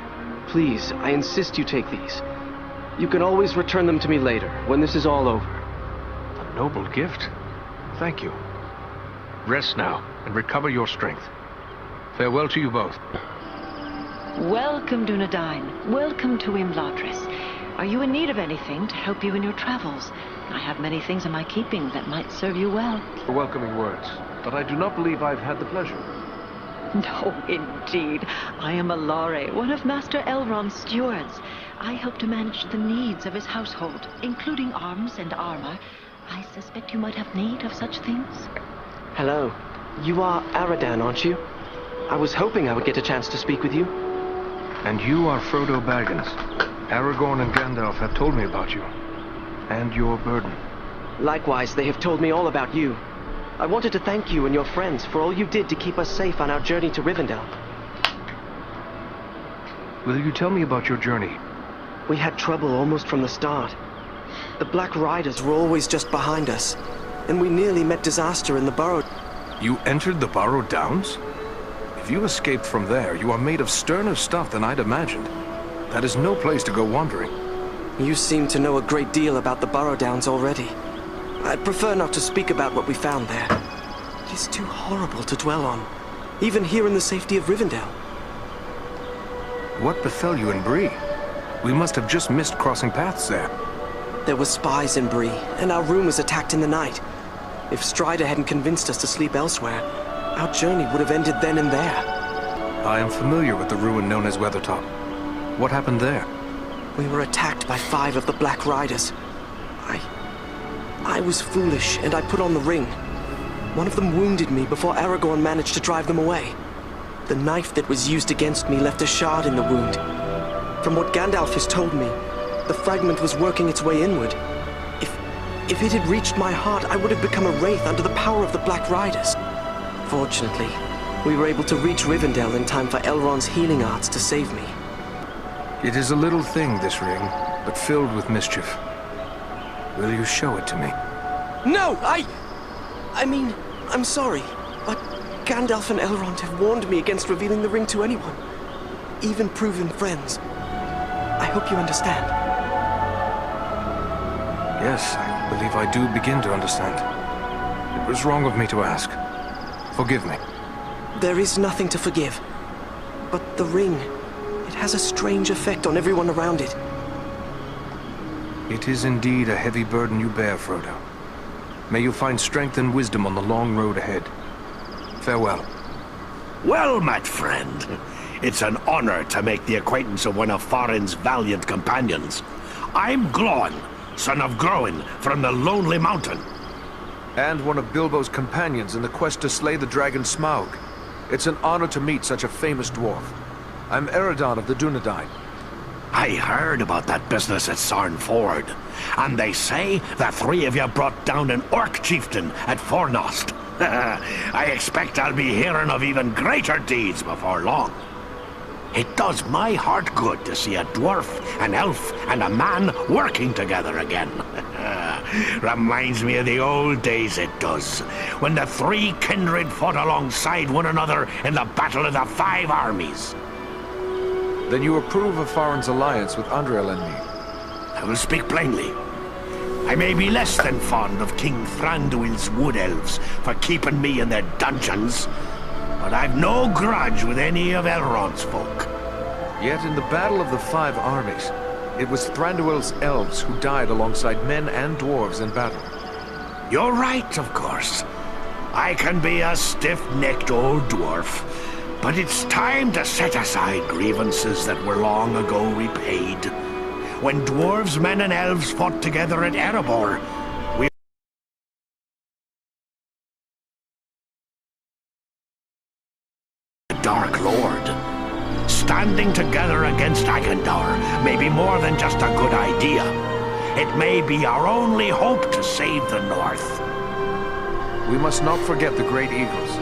Please, I insist you take these. You can always return them to me later, when this is all over. A noble gift. Thank you. Rest now, and recover your strength. Farewell to you both. Welcome, Dunedain. Welcome to Imladris. Are you in need of anything to help you in your travels? I have many things in my keeping that might serve you well. Welcoming words, but I do not believe I've had the pleasure. No, indeed. I am Alare, one of Master Elrond's stewards. I help to manage the needs of his household, including arms and armor. I suspect you might have need of such things. Hello. You are Aradan, aren't you? I was hoping I would get a chance to speak with you. And you are Frodo Baggins. Aragorn and Gandalf have told me about you. And your burden. Likewise, they have told me all about you. I wanted to thank you and your friends for all you did to keep us safe on our journey to Rivendell. Will you tell me about your journey? We had trouble almost from the start. The Black Riders were always just behind us, and we nearly met disaster in the Burrow. You entered the Burrow Downs? If you escaped from there, you are made of sterner stuff than I'd imagined. That is no place to go wandering. You seem to know a great deal about the Burrow Downs already. I'd prefer not to speak about what we found there. It is too horrible to dwell on, even here in the safety of Rivendell. What befell you in Bree? We must have just missed crossing paths there. There were spies in Bree, and our room was attacked in the night. If Strider hadn't convinced us to sleep elsewhere, our journey would have ended then and there. I am familiar with the ruin known as Weathertop. What happened there? We were attacked by 5 of the Black Riders. I was foolish, and I put on the ring. One of them wounded me before Aragorn managed to drive them away. The knife that was used against me left a shard in the wound. From what Gandalf has told me, the fragment was working its way inward. If it had reached my heart, I would have become a wraith under the power of the Black Riders. Fortunately, we were able to reach Rivendell in time for Elrond's healing arts to save me. It is a little thing, this ring, but filled with mischief. Will you show it to me? No, I mean, I'm sorry, but Gandalf and Elrond have warned me against revealing the ring to anyone, even proven friends. I hope you understand. Yes, I believe I do begin to understand. It was wrong of me to ask. Forgive me. There is nothing to forgive. But the ring, it has a strange effect on everyone around it. It is indeed a heavy burden you bear, Frodo. May you find strength and wisdom on the long road ahead. Farewell. Well met, friend. It's an honor to make the acquaintance of one of Farin's valiant companions. I'm Glóin, son of Groin, from the Lonely Mountain. And one of Bilbo's companions in the quest to slay the dragon Smaug. It's an honor to meet such a famous dwarf. I'm Eredon of the Dunedain. I heard about that business at Sarn Ford, and they say the 3 of you brought down an orc chieftain at Fornost. I expect I'll be hearing of even greater deeds before long. It does my heart good to see a dwarf, an elf, and a man working together again. Reminds me of the old days, it does, when the 3 kindred fought alongside one another in the Battle of the 5 Armies. Then you approve of Farin's alliance with Andriel and me? I will speak plainly. I may be less than fond of King Thranduil's wood elves for keeping me in their dungeons, but I've no grudge with any of Elrond's folk. Yet in the Battle of the 5 Armies, it was Thranduil's elves who died alongside men and dwarves in battle. You're right, of course. I can be a stiff-necked old dwarf, but it's time to set aside grievances that were long ago repaid. When dwarves, men, and elves fought together at Erebor, we the Dark Lord. Standing together against Agandaur may be more than just a good idea. It may be our only hope to save the North. We must not forget the Great Eagles.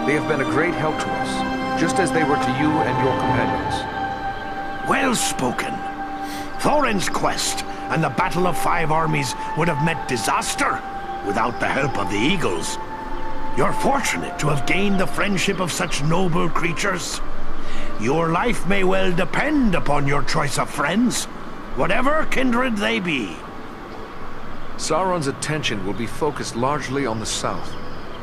They have been a great help to us, just as they were to you and your companions. Well spoken. Thorin's quest and the Battle of 5 Armies would have met disaster without the help of the Eagles. You're fortunate to have gained the friendship of such noble creatures. Your life may well depend upon your choice of friends. whatever kindred they be. Sauron's attention will be focused largely on the south.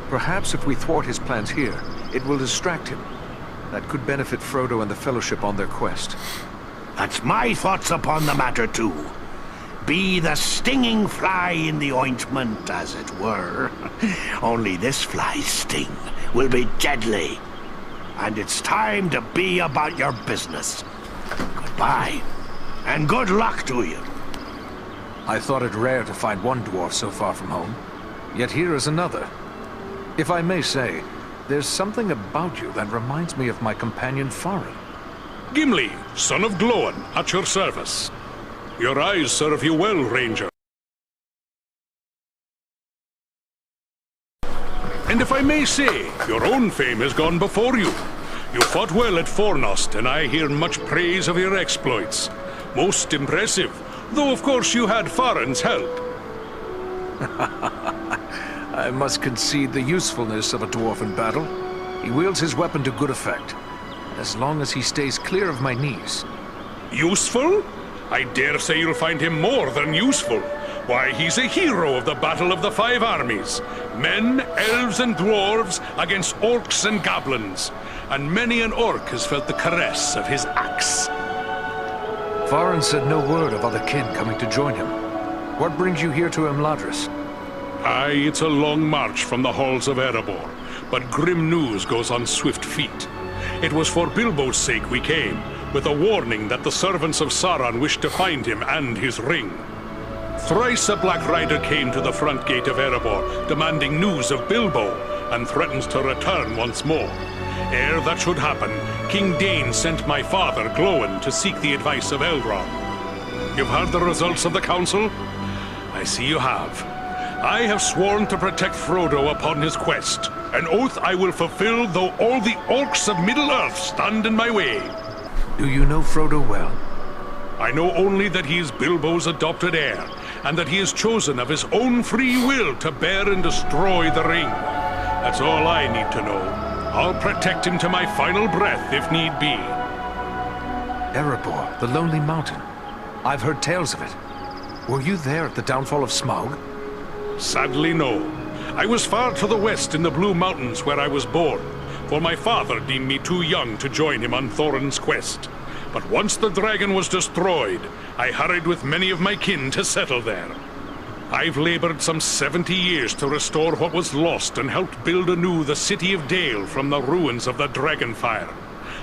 Perhaps if we thwart his plans here, it will distract him. That could benefit Frodo and the Fellowship on their quest. That's my thoughts upon the matter, too. Be the stinging fly in the ointment, as it were. Only this fly's sting will be deadly. And it's time to be about your business. Goodbye, and good luck to you. I thought it rare to find one dwarf so far from home. Yet here is another. If I may say, there's something about you that reminds me of my companion Farin. Gimli, son of Glóin, at your service. Your eyes serve you well, Ranger. And if I may say, your own fame has gone before you. You fought well at Fornost, and I hear much praise of your exploits. Most impressive, though of course you had Farin's help. I must concede the usefulness of a dwarf in battle. He wields his weapon to good effect, as long as he stays clear of my knees. Useful? I dare say you'll find him more than useful. Why, he's a hero of the Battle of the Five Armies. Men, elves and dwarves against orcs and goblins. And many an orc has felt the caress of his axe. Farin said no word of other kin coming to join him. What brings you here to Imladris? Aye, it's a long march from the halls of Erebor, but grim news goes on swift feet. It was for Bilbo's sake we came, with a warning that the servants of Sauron wished to find him and his ring. Thrice a Black Rider came to the front gate of Erebor, demanding news of Bilbo, and threatens to return once more. Ere that should happen, King Dain sent my father, Glóin, to seek the advice of Elrond. You've heard the results of the council? I see you have. I have sworn to protect Frodo upon his quest, an oath I will fulfill though all the orcs of Middle-earth stand in my way. Do you know Frodo well? I know only that he is Bilbo's adopted heir, and that he has chosen of his own free will to bear and destroy the ring. That's all I need to know. I'll protect him to my final breath if need be. Erebor, the Lonely Mountain. I've heard tales of it. Were you there at the downfall of Smaug? Sadly, no. I was far to the west in the Blue Mountains where I was born, for my father deemed me too young to join him on Thorin's quest. But once the dragon was destroyed, I hurried with many of my kin to settle there. I've labored some 70 years to restore what was lost and helped build anew the city of Dale from the ruins of the Dragonfire.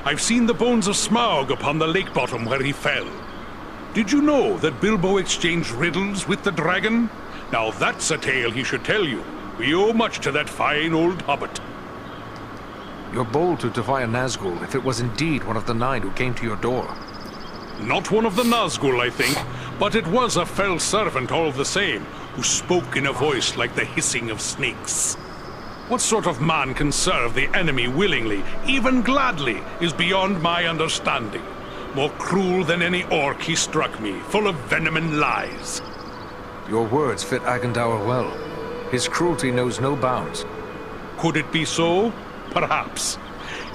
I've seen the bones of Smaug upon the lake bottom where he fell. Did you know that Bilbo exchanged riddles with the dragon? Now that's a tale he should tell you. We owe much to that fine old hobbit. You're bold to defy a Nazgul if it was indeed one of the 9 who came to your door. Not one of the Nazgul, I think, but it was a fell servant all the same, who spoke in a voice like the hissing of snakes. What sort of man can serve the enemy willingly, even gladly, is beyond my understanding. More cruel than any orc he struck me, full of venom and lies. Your words fit Agandaur well. His cruelty knows no bounds. Could it be so? Perhaps.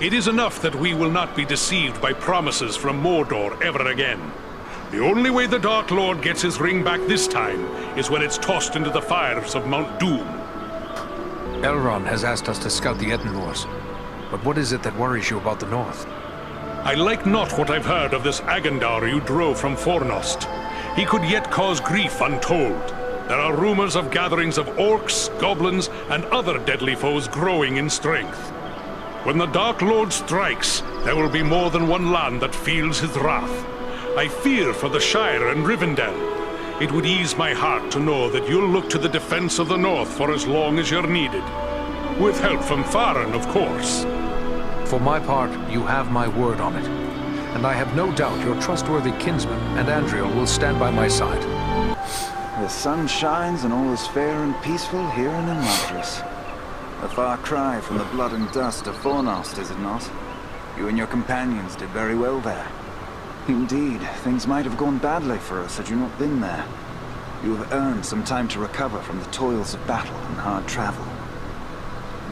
It is enough that we will not be deceived by promises from Mordor ever again. The only way the Dark Lord gets his ring back this time is when it's tossed into the fires of Mount Doom. Elrond has asked us to scout the Etenmoors. But what is it that worries you about the north? I like not what I've heard of this Agandaur you drove from Fornost. He could yet cause grief untold. There are rumors of gatherings of orcs, goblins, and other deadly foes growing in strength. When the Dark Lord strikes, there will be more than one land that feels his wrath. I fear for the Shire and Rivendell. It would ease my heart to know that you'll look to the defense of the North for as long as you're needed. With help from Farin, of course. For my part, you have my word on it. And I have no doubt your trustworthy kinsman and Andriel will stand by my side. The sun shines and all is fair and peaceful here in Imladris. A far cry from the blood and dust of Fornost, is it not? You and your companions did very well there. Indeed, things might have gone badly for us had you not been there. You have earned some time to recover from the toils of battle and hard travel.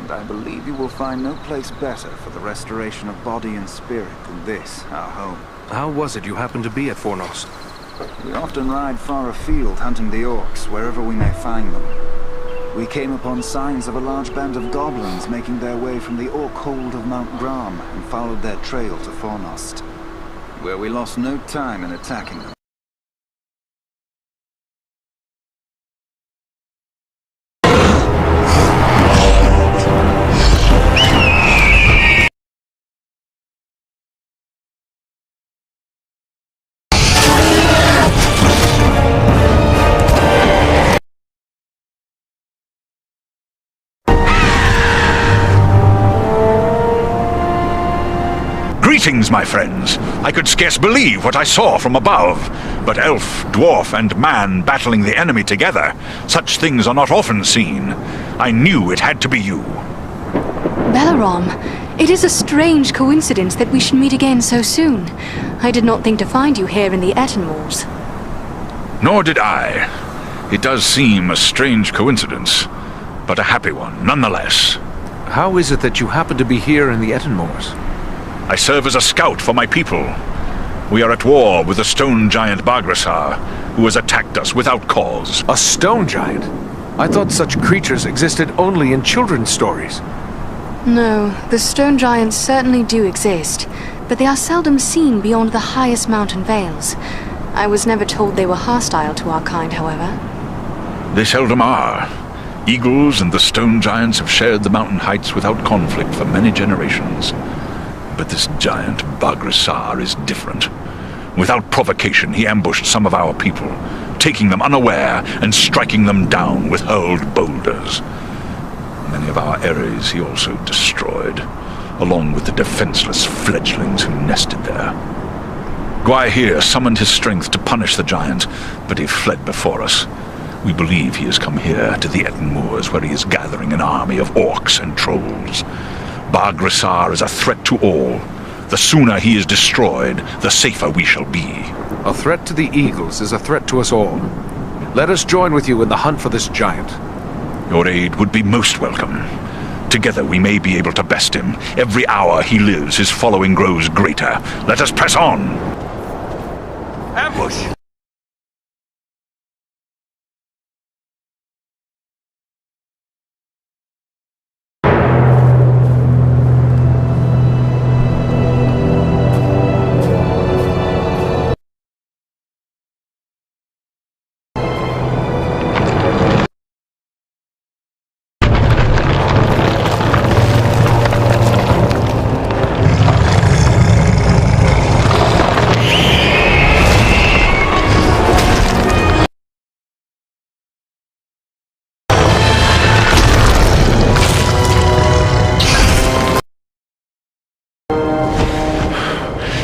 And I believe you will find no place better for the restoration of body and spirit than this, our home. How was it you happened to be at Fornost? We often ride far afield hunting the orcs, wherever we may find them. We came upon signs of a large band of goblins making their way from the orc hold of Mount Gram and followed their trail to Fornost, where we lost no time in attacking them. Greetings, my friends. I could scarce believe what I saw from above. But elf, dwarf, and man battling the enemy together, such things are not often seen. I knew it had to be you. Balaram, it is a strange coincidence that we should meet again so soon. I did not think to find you here in the Ettenmoors. Nor did I. It does seem a strange coincidence, but a happy one, nonetheless. How is it that you happen to be here in the Ettenmoors? I serve as a scout for my people. We are at war with the stone giant Bargrassar, who has attacked us without cause. A stone giant? I thought such creatures existed only in children's stories. No, the stone giants certainly do exist, but they are seldom seen beyond the highest mountain vales. I was never told they were hostile to our kind, however. They seldom are. Eagles and the stone giants have shared the mountain heights without conflict for many generations. But this giant Bargrassar is different. Without provocation, he ambushed some of our people, taking them unaware and striking them down with hurled boulders. Many of our aeries he also destroyed, along with the defenseless fledglings who nested there. Gwaihir summoned his strength to punish the giant, but he fled before us. We believe he has come here to the Ettenmoors, where he is gathering an army of orcs and trolls. Bargrassar is a threat to all. The sooner he is destroyed, the safer we shall be. A threat to the Eagles is a threat to us all. Let us join with you in the hunt for this giant. Your aid would be most welcome. Together we may be able to best him. Every hour he lives, his following grows greater. Let us press on! Ambush!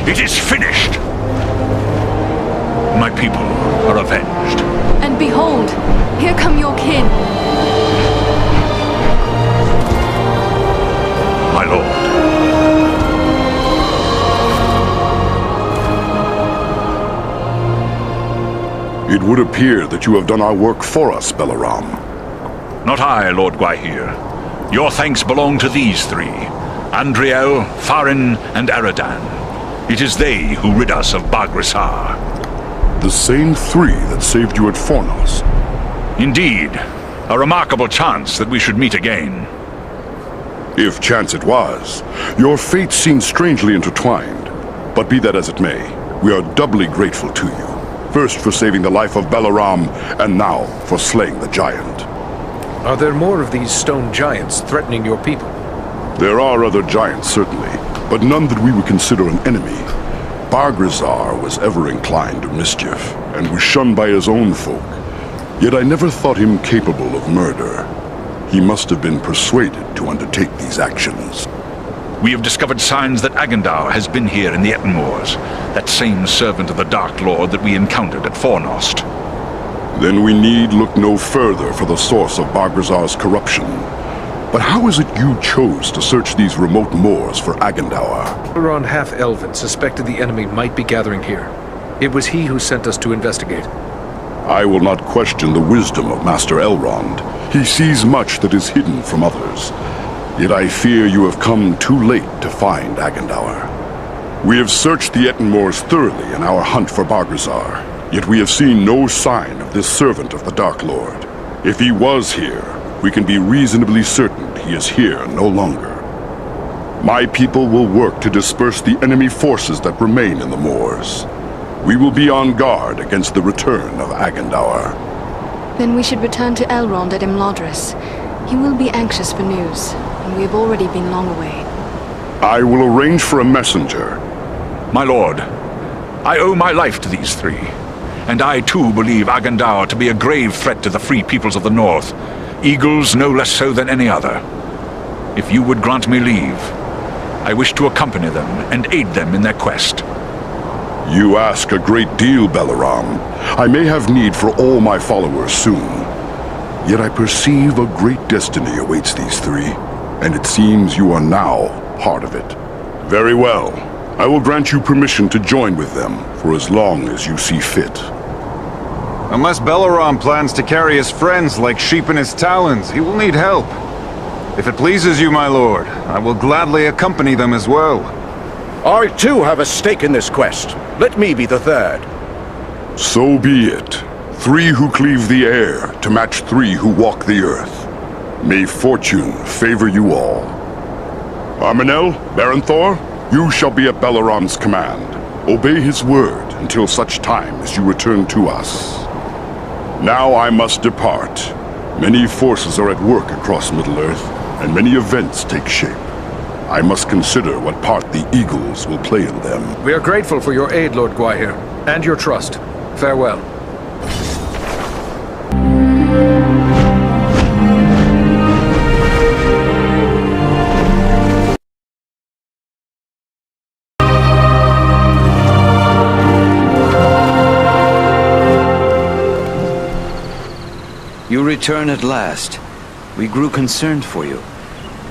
It is finished! My people are avenged. And behold, here come your kin. My lord. It would appear that you have done our work for us, Balaram. Not I, Lord Gwaihir. Your thanks belong to these three. Andriel, Farin, and Aradan. It is they who rid us of Bargrassar. The same three that saved you at Fornost. Indeed. A remarkable chance that we should meet again. If chance it was, your fates seem strangely intertwined. But be that as it may, we are doubly grateful to you. First for saving the life of Balaram, and now for slaying the giant. Are there more of these stone giants threatening your people? There are other giants, certainly, but none that we would consider an enemy. Bargrassar was ever inclined to mischief, and was shunned by his own folk. Yet I never thought him capable of murder. He must have been persuaded to undertake these actions. We have discovered signs that Agendaur has been here in the Ettenmoors, that same servant of the Dark Lord that we encountered at Fornost. Then we need look no further for the source of Bargrassar's corruption. But how is it you chose to search these remote moors for Agendaur? Elrond Half-Elven suspected the enemy might be gathering here. It was he who sent us to investigate. I will not question the wisdom of Master Elrond. He sees much that is hidden from others. Yet I fear you have come too late to find Agendaur. We have searched the Ettenmoors thoroughly in our hunt for Bargrassar, Yet we have seen no sign of this servant of the Dark Lord. If he was here, we can be reasonably certain he is here no longer. My people will work to disperse the enemy forces that remain in the moors. We will be on guard against the return of Agandaur. Then we should return to Elrond at Imladris. He will be anxious for news, and we have already been long away. I will arrange for a messenger. My lord, I owe my life to these three, and I too believe Agandaur to be a grave threat to the free peoples of the North, Eagles no less so than any other. If you would grant me leave, I wish to accompany them and aid them in their quest. You ask a great deal, Balaram. I may have need for all my followers soon. Yet I perceive a great destiny awaits these three, and it seems you are now part of it. Very well. I will grant you permission to join with them for as long as you see fit. Unless Balaram plans to carry his friends like sheep in his talons, he will need help. If it pleases you, my lord, I will gladly accompany them as well. I too have a stake in this quest. Let me be the third. So be it. 3 who cleave the air to match 3 who walk the earth. May fortune favor you all. Arminel, Barenthor, you shall be at Balaram's command. Obey his word until such time as you return to us. Now I must depart. Many forces are at work across Middle-earth, and many events take shape. I must consider what part the Eagles will play in them. We are grateful for your aid, Lord Gwaihir, and your trust. Farewell. You return at last. We grew concerned for you.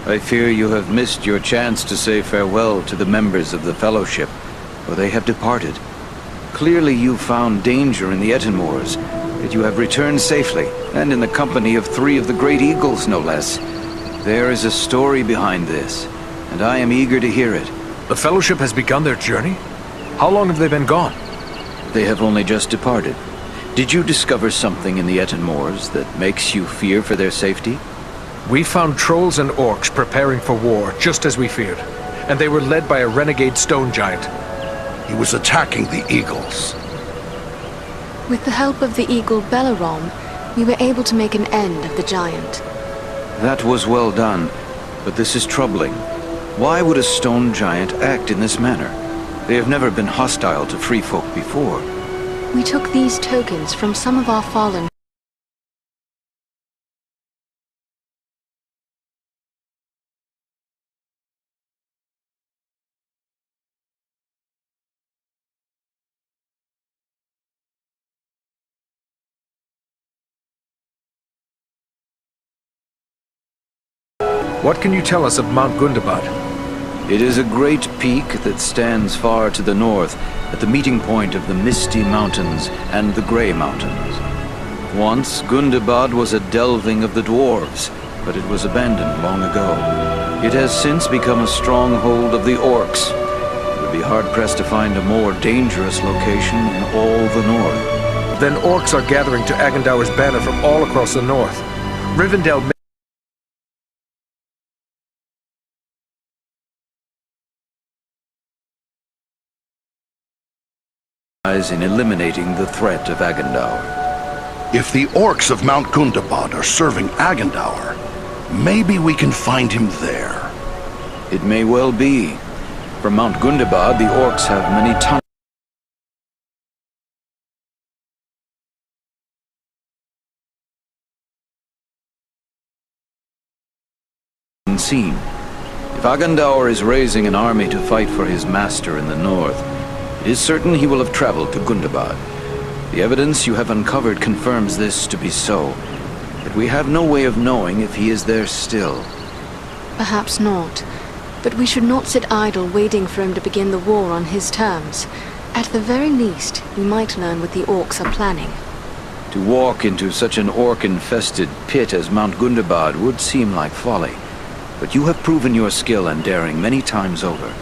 I fear you have missed your chance to say farewell to the members of the Fellowship, for they have departed. Clearly you found danger in the Etten-Moors, yet you have returned safely, and in the company of 3 of the Great Eagles, no less. There is a story behind this, and I am eager to hear it. The Fellowship has begun their journey? How long have they been gone? They have only just departed. Did you discover something in the Etten-Moors that makes you fear for their safety? We found trolls and orcs preparing for war, just as we feared. And they were led by a renegade stone giant. He was attacking the Eagles. With the help of the eagle Balaram, we were able to make an end of the giant. That was well done, but this is troubling. Why would a stone giant act in this manner? They have never been hostile to free folk before. We took these tokens from some of our fallen What can you tell us of Mount Gundabad? It is a great peak that stands far to the north, at the meeting point of the Misty Mountains and the Grey Mountains. Once, Gundabad was a delving of the dwarves, but it was abandoned long ago. It has since become a stronghold of the orcs. It would be hard-pressed to find a more dangerous location in all the north. Then orcs are gathering to Agandaur's banner from all across the north. Rivendell in eliminating the threat of Agandaur. If the orcs of Mount Gundabad are serving Agandaur, maybe we can find him there. It may well be. From Mount Gundabad, the orcs have many tons unseen. If Agandaur is raising an army to fight for his master in the north, it is certain he will have traveled to Gundabad. The evidence you have uncovered confirms this to be so, but we have no way of knowing if he is there still. Perhaps not, but we should not sit idle waiting for him to begin the war on his terms. At the very least, we might learn what the orcs are planning. To walk into such an orc-infested pit as Mount Gundabad would seem like folly, but you have proven your skill and daring many times over.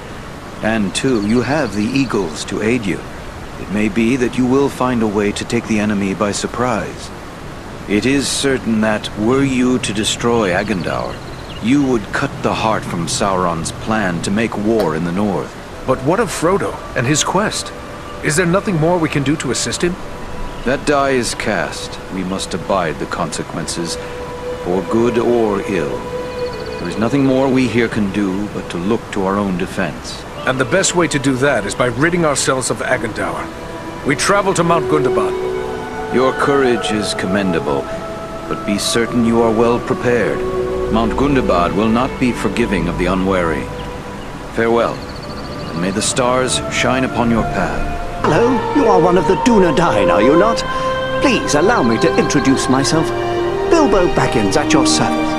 And too, you have the Eagles to aid you. It may be that you will find a way to take the enemy by surprise. It is certain that, were you to destroy Agandaur, you would cut the heart from Sauron's plan to make war in the north. But what of Frodo and his quest? Is there nothing more we can do to assist him? That die is cast. We must abide the consequences, for good or ill. There is nothing more we here can do but to look to our own defense. And the best way to do that is by ridding ourselves of Agandaur. We travel to Mount Gundabad. Your courage is commendable, but be certain you are well prepared. Mount Gundabad will not be forgiving of the unwary. Farewell, and may the stars shine upon your path. Hello, you are one of the Dunedain, are you not? Please allow me to introduce myself. Bilbo Baggins at your service.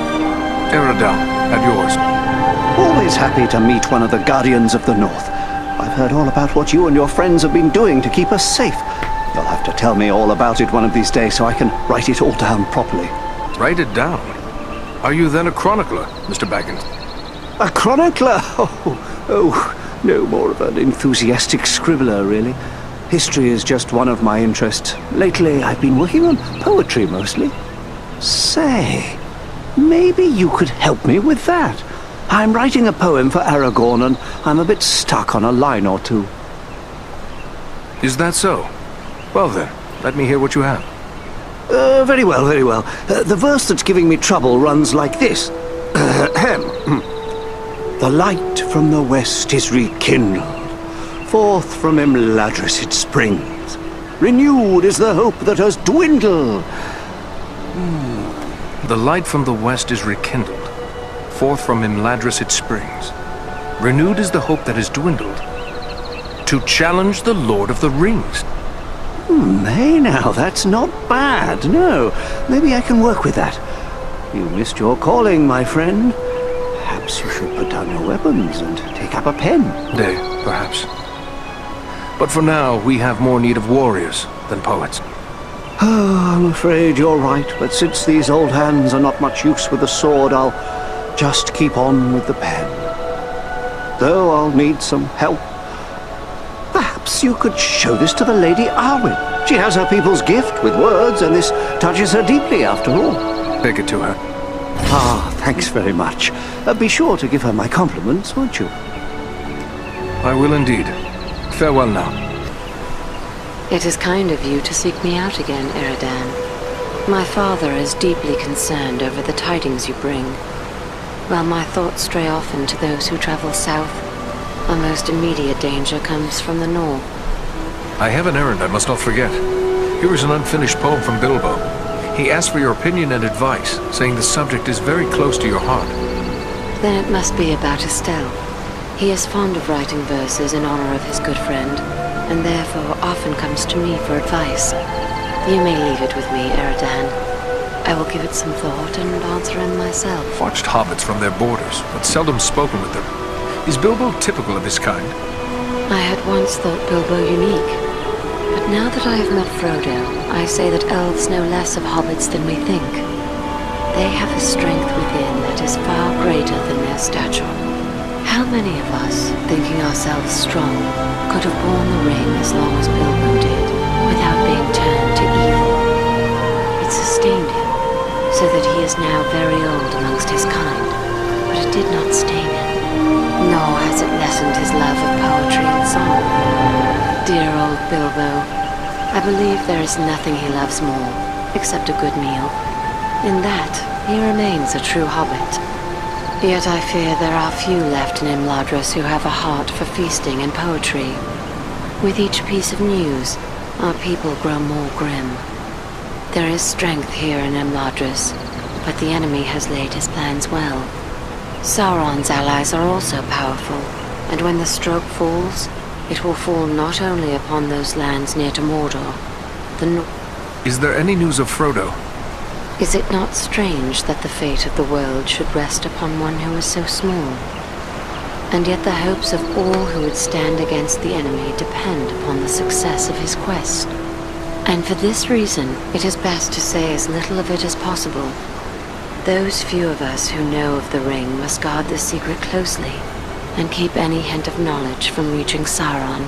Eredal, at yours. Always happy to meet one of the Guardians of the North. I've heard all about what you and your friends have been doing to keep us safe. You'll have to tell me all about it one of these days so I can write it all down properly. Write it down? Are you then a chronicler, Mr. Baggins? A chronicler? Oh, no more of an enthusiastic scribbler, really. History is just one of my interests. Lately, I've been working on poetry, mostly. Say, maybe you could help me with that. I'm writing a poem for Aragorn, and I'm a bit stuck on a line or two. Is that so? Well then, let me hear what you have. Very well, very well. The verse that's giving me trouble runs like this. The light from the west is rekindled. Forth from Imladris it springs. Renewed is the hope that has dwindled. The light from the west is rekindled. Forth from Imladris it springs. Renewed is the hope that has dwindled. To challenge the Lord of the Rings. Hey now, that's not bad, no. Maybe I can work with that. You missed your calling, my friend. Perhaps you should put down your weapons and take up a pen. Nay, perhaps. But for now, we have more need of warriors than poets. Oh, I'm afraid you're right, but since these old hands are not much use with the sword, I'll just keep on with the pen. Though I'll need some help. Perhaps you could show this to the Lady Arwen. She has her people's gift with words, and this touches her deeply, after all. Take it to her. Ah, thanks very much. Be sure to give her my compliments, won't you? I will indeed. Farewell now. It is kind of you to seek me out again, Eredan. My father is deeply concerned over the tidings you bring. While my thoughts stray often to those who travel south, our most immediate danger comes from the north. I have an errand I must not forget. Here is an unfinished poem from Bilbo. He asked for your opinion and advice, saying the subject is very close to your heart. Then it must be about Estelle. He is fond of writing verses in honor of his good friend, and therefore often comes to me for advice. You may leave it with me, Eredan. I will give it some thought and answer him myself. Watched hobbits from their borders, but seldom spoken with them. Is Bilbo typical of his kind? I had once thought Bilbo unique, but now that I have met Frodo, I say that elves know less of hobbits than we think. They have a strength within that is far greater than their stature. How many of us, thinking ourselves strong, could have borne the ring as long as Bilbo did, without being turned to evil? It sustained him, so that he is now very old amongst his kind, but it did not stain him. Nor has it lessened his love of poetry and song. Dear old Bilbo, I believe there is nothing he loves more, except a good meal. In that, he remains a true hobbit. Yet I fear there are few left in Imladris who have a heart for feasting and poetry. With each piece of news, our people grow more grim. There is strength here in Imladris, but the enemy has laid his plans well. Sauron's allies are also powerful, and when the stroke falls, it will fall not only upon those lands near to Mordor, Is there any news of Frodo? Is it not strange that the fate of the world should rest upon one who is so small? And yet the hopes of all who would stand against the enemy depend upon the success of his quest. And for this reason, it is best to say as little of it as possible. Those few of us who know of the ring must guard the secret closely, and keep any hint of knowledge from reaching Sauron.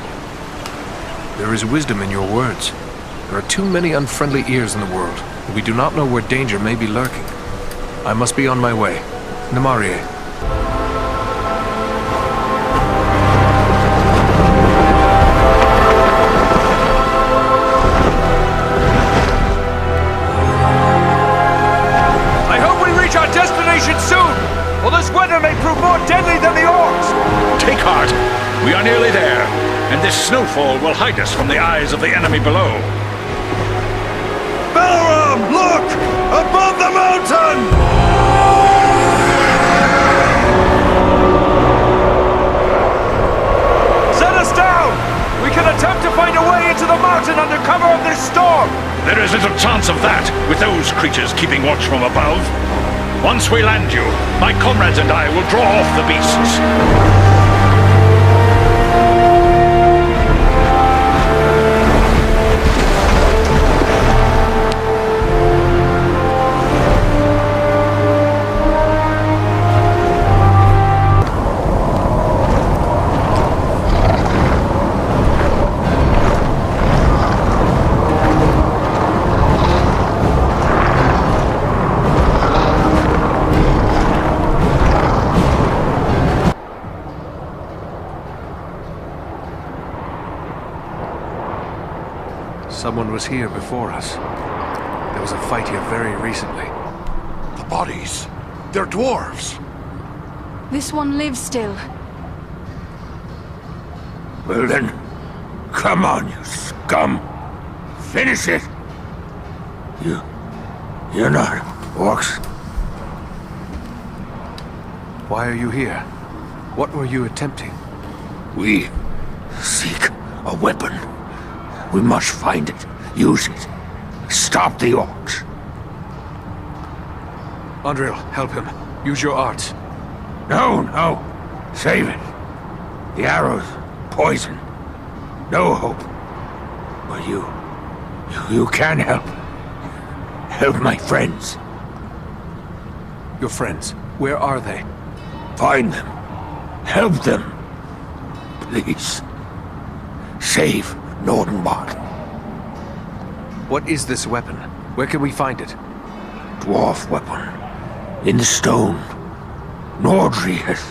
There is wisdom in your words. There are too many unfriendly ears in the world, and we do not know where danger may be lurking. I must be on my way. Namarie. I hope we reach our destination soon, or this weather may prove more deadly than the orcs! Take heart. We are nearly there, and this snowfall will hide us from the eyes of the enemy below. Balaram, look! Above the mountain! Set us down! We can attempt to find a way into the mountain under cover of this storm! There is little chance of that, with those creatures keeping watch from above. Once we land you, my comrades and I will draw off the beasts. Someone was here before us. There was a fight here very recently. The bodies. They're dwarves. This one lives still. Well then, come on, you scum. Finish it. You're not orcs. Why are you here? What were you attempting? We seek a weapon. We must find it, use it, stop the orcs. Andriel, help him. Use your arts. No. Save it. The arrows, poison. No hope. But you can help. Help my friends. Your friends? Where are they? Find them. Help them. Please. Save Nordenbot. What is this weapon? Where can we find it? Dwarf weapon. In the stone. Nordri has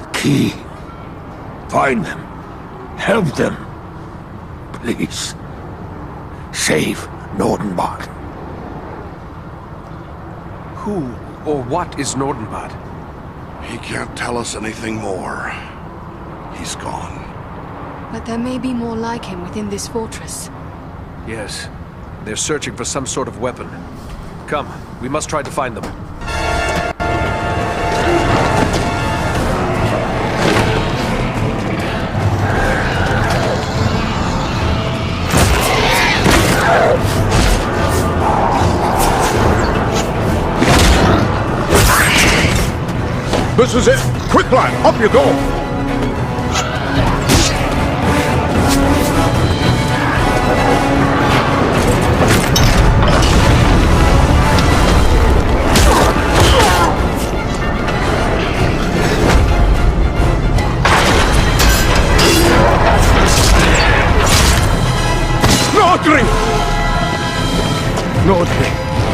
the key. Find them. Help them. Please. Save Nordenbot. Who or what is Nordenbot? He can't tell us anything more. He's gone. But there may be more like him within this fortress. Yes. They're searching for some sort of weapon. Come, we must try to find them. This is it! Quick, lad! Up you go! Nordri!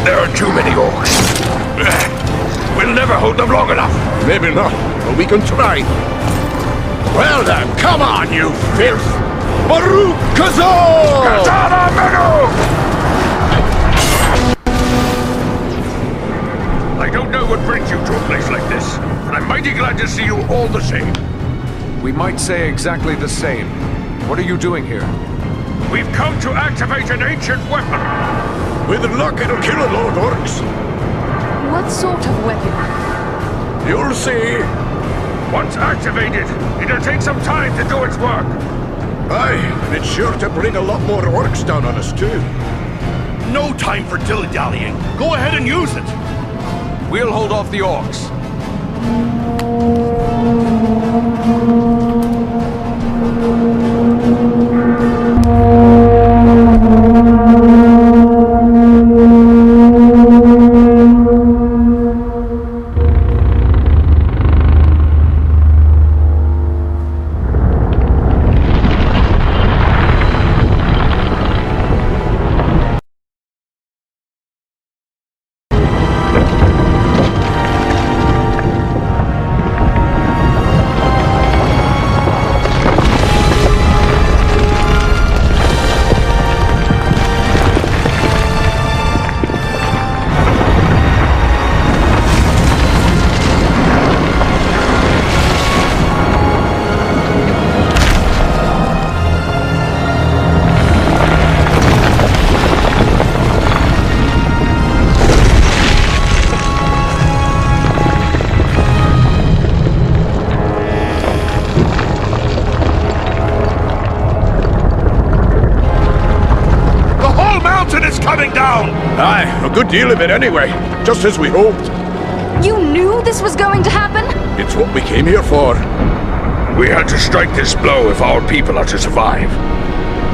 There are too many orcs. We'll never hold them long enough. Maybe not, but we can try. Well then, come on, you filth! Baruch Kazor! Katana Menu! I don't know what brings you to a place like this, but I'm mighty glad to see you all the same. We might say exactly the same. What are you doing here? We've come to activate an ancient weapon. With luck, it'll kill a load, orcs. What sort of weapon? You'll see. Once activated, it'll take some time to do its work. Aye, and it's sure to bring a lot more orcs down on us, too. No time for dilly-dallying. Go ahead and use it. We'll hold off the orcs. good deal of it anyway, just as we hoped. You knew this was going to happen? It's what we came here for. We had to strike this blow if our people are to survive.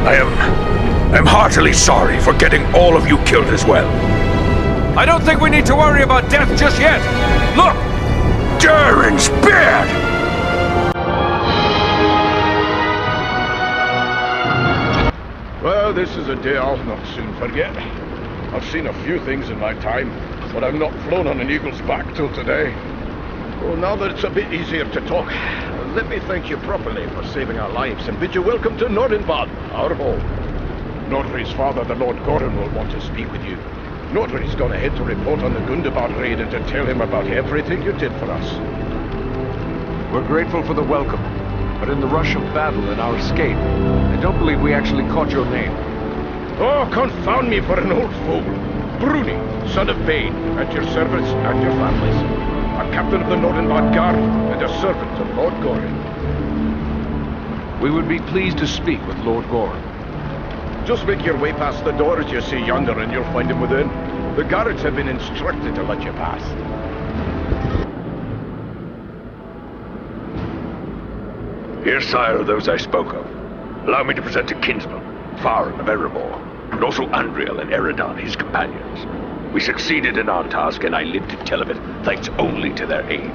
I'm heartily sorry for getting all of you killed as well. I don't think we need to worry about death just yet. Look! Durin's beard! Well, this is a day I'll not soon forget. I've seen a few things in my time, but I've not flown on an eagle's back till today. Well, now that it's a bit easier to talk, let me thank you properly for saving our lives and bid you welcome to Nordenbad, our home. Nordri's father, the Lord Gorin, will want to speak with you. Nordri's gone ahead to report on the Gundabad raid and to tell him about everything you did for us. We're grateful for the welcome, but in the rush of battle and our escape, I don't believe we actually caught your name. Oh, confound me for an old fool. Bruni, son of Bane, at your service and your families. I'm captain of the Nordenbad Guard and a servant of Lord Gorin. We would be pleased to speak with Lord Gorin. Just make your way past the door as you see yonder and you'll find him within. The guards have been instructed to let you pass. Here, sire, are those I spoke of. Allow me to present a kinsman, Farron of Erebor, and also Andriel and Eridan, his companions. We succeeded in our task, and I live to tell of it, thanks only to their aid.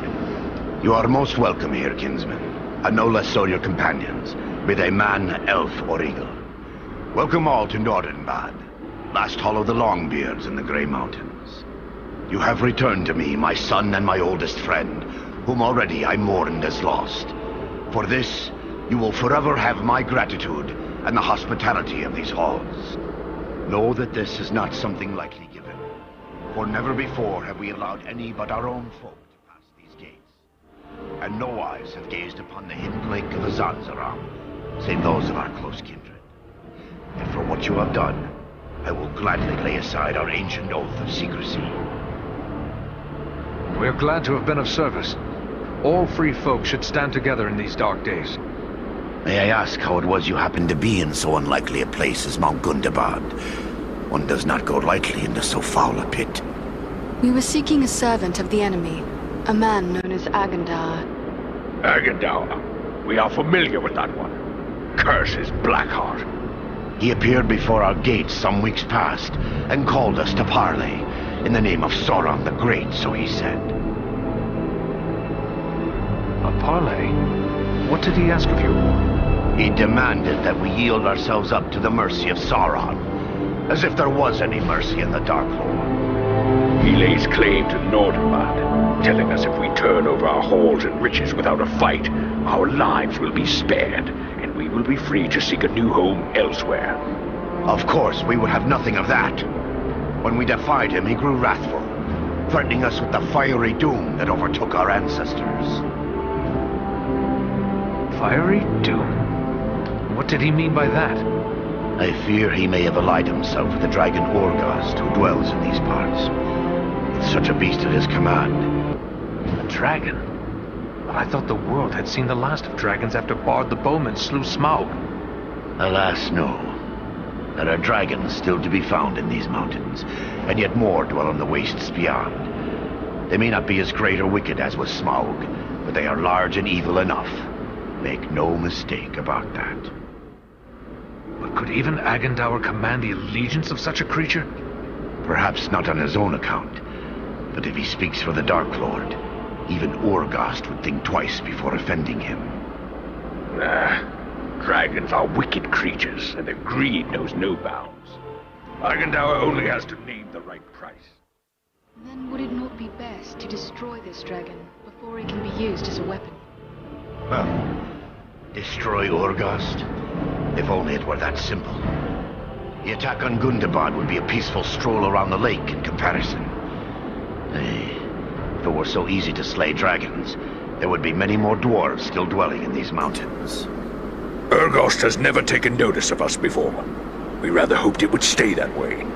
You are most welcome here, kinsman, and no less so your companions, be they man, elf, or eagle. Welcome all to Nordenbad, last hall of the Longbeards in the Grey Mountains. You have returned to me, my son and my oldest friend, whom already I mourned as lost. For this, you will forever have my gratitude and the hospitality of these halls. Know that this is not something lightly given, for never before have we allowed any but our own folk to pass these gates. And no eyes have gazed upon the hidden lake of Azanzaram, save those of our close kindred. And for what you have done, I will gladly lay aside our ancient oath of secrecy. We are glad to have been of service. All free folk should stand together in these dark days. May I ask how it was you happened to be in so unlikely a place as Mount Gundabad? One does not go lightly into so foul a pit. We were seeking a servant of the enemy, a man known as Agandar. Agandar? We are familiar with that one. Curse his Blackheart. He appeared before our gates some weeks past, and called us to parley, in the name of Sauron the Great, so he said. A parley? What did he ask of you? He demanded that we yield ourselves up to the mercy of Sauron, as if there was any mercy in the Dark Lord. He lays claim to Nordenbad, telling us if we turn over our halls and riches without a fight, our lives will be spared, and we will be free to seek a new home elsewhere. Of course, we would have nothing of that. When we defied him, he grew wrathful, threatening us with the fiery doom that overtook our ancestors. Fiery doom? What did he mean by that? I fear he may have allied himself with the dragon Orgast, who dwells in these parts. With such a beast at his command. A dragon? But I thought the world had seen the last of dragons after Bard the Bowman slew Smaug. Alas, no. There are dragons still to be found in these mountains, and yet more dwell on the wastes beyond. They may not be as great or wicked as was Smaug, but they are large and evil enough. Make no mistake about that. But could even Agandaur command the allegiance of such a creature? Perhaps not on his own account, but if he speaks for the Dark Lord, even Orgast would think twice before offending him. Dragons are wicked creatures, and their greed knows no bounds. Agandaur only has to name the right price. Then would it not be best to destroy this dragon before it can be used as a weapon? Well, destroy Orgast? If only it were that simple. The attack on Gundabad would be a peaceful stroll around the lake in comparison. Nay, if it were so easy to slay dragons, there would be many more dwarves still dwelling in these mountains. Orgast has never taken notice of us before. We rather hoped it would stay that way.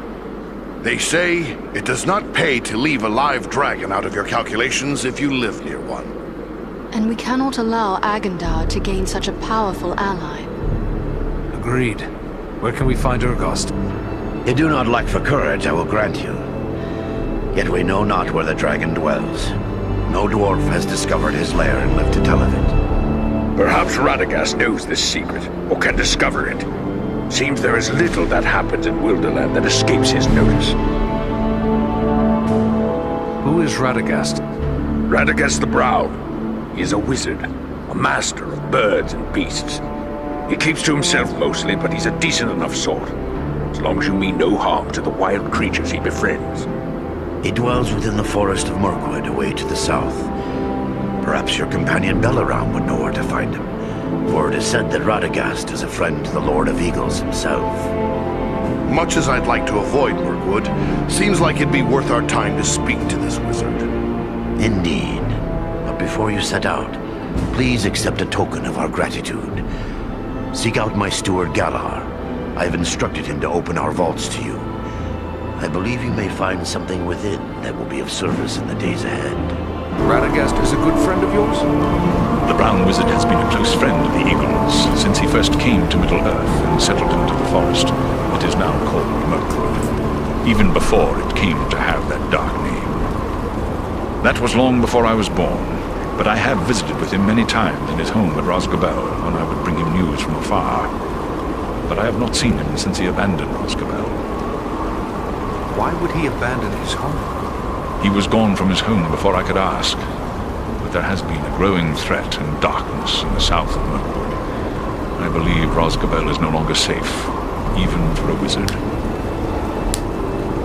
They say it does not pay to leave a live dragon out of your calculations if you live near one. And we cannot allow Agandar to gain such a powerful ally. Agreed. Where can we find Orgast? You do not lack for courage, I will grant you. Yet we know not where the dragon dwells. No dwarf has discovered his lair and lived to tell of it. Perhaps Radagast knows this secret, or can discover it. Seems there is little that happens in Wilderland that escapes his notice. Who is Radagast? Radagast the Brown. He is a wizard, a master of birds and beasts. He keeps to himself mostly, but he's a decent enough sort. As long as you mean no harm to the wild creatures he befriends. He dwells within the forest of Mirkwood, away to the south. Perhaps your companion Belaram would know where to find him, for it is said that Radagast is a friend to the Lord of Eagles himself. Much as I'd like to avoid Mirkwood, seems like it'd be worth our time to speak to this wizard. Indeed. But before you set out, please accept a token of our gratitude. Seek out my steward Galar. I have instructed him to open our vaults to you. I believe you may find something within that will be of service in the days ahead. Radagast is a good friend of yours? The Brown Wizard has been a close friend of the Eagles since he first came to Middle-earth and settled into the forest that is now called Mirkwood, even before it came to have that dark name. That was long before I was born, but I have visited with him many times in his home at Rosgobel when I would bring him news from afar. But I have not seen him since he abandoned Rosgobel. Why would he abandon his home? He was gone from his home before I could ask. But there has been a growing threat and darkness in the south of Mirkwood. I believe Rosgobel is no longer safe, even for a wizard.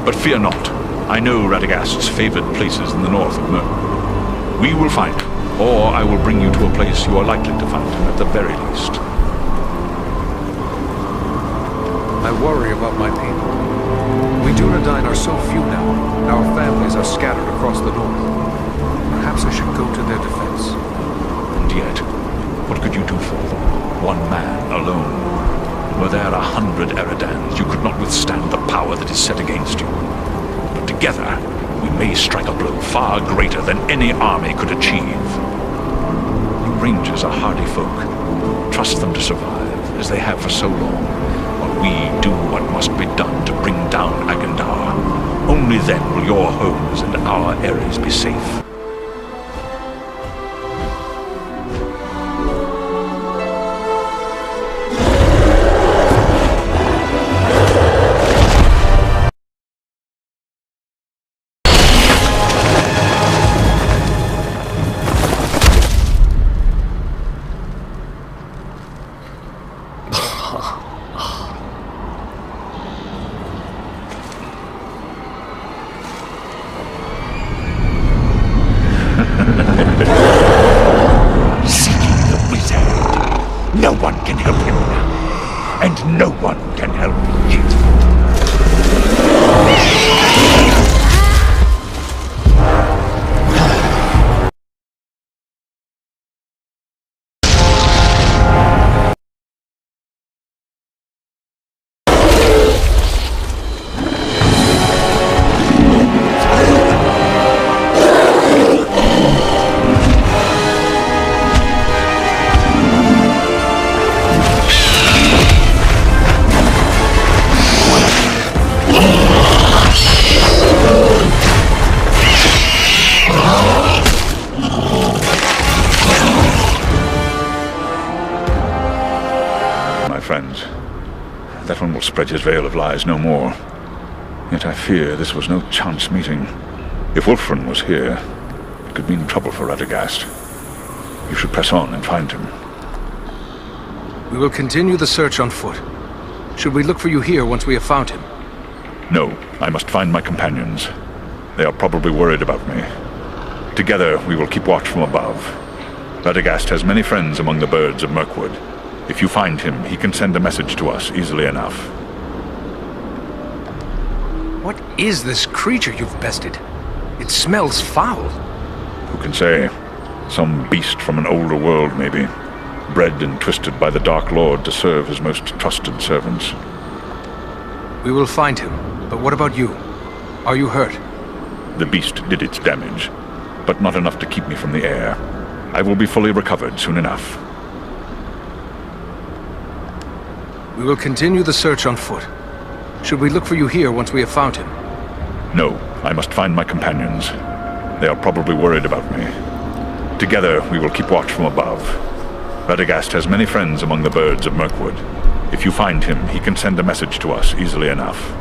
But fear not. I know Radagast's favored places in the north of Mirkwood. We will find him, or I will bring you to a place you are likely to find him at the very least. I worry about my people. We Dunedain are so few now. Our families are scattered across the north. Perhaps I should go to their defense. And yet, what could you do for them? One man alone. Were there 100 Eredans, you could not withstand the power that is set against you. But together, we may strike a blow far greater than any army could achieve. You Rangers are hardy folk. Trust them to survive, as they have for so long, while we do what must be done to bring down Agendar. Only then will your homes and our areas be safe. No one can help him now, and no one can help you. Friends, that one will spread his veil of lies no more. Yet I fear this was no chance meeting. If Wulfrun was here, it could mean trouble for Radagast. You should press on and find him. We will continue the search on foot. Should we look for you here once we have found him? No, I must find my companions. They are probably worried about me. Together, we will keep watch from above. Radagast has many friends among the birds of Mirkwood. If you find him, he can send a message to us easily enough. What is this creature you've bested? It smells foul. Who can say? Some beast from an older world, maybe. Bred and twisted by the Dark Lord to serve his most trusted servants. We will find him, but what about you? Are you hurt? The beast did its damage, but not enough to keep me from the air. I will be fully recovered soon enough. We will continue the search on foot. Should we look for you here once we have found him? No, I must find my companions. They are probably worried about me. Together, we will keep watch from above. Radagast has many friends among the birds of Mirkwood. If you find him, he can send a message to us easily enough.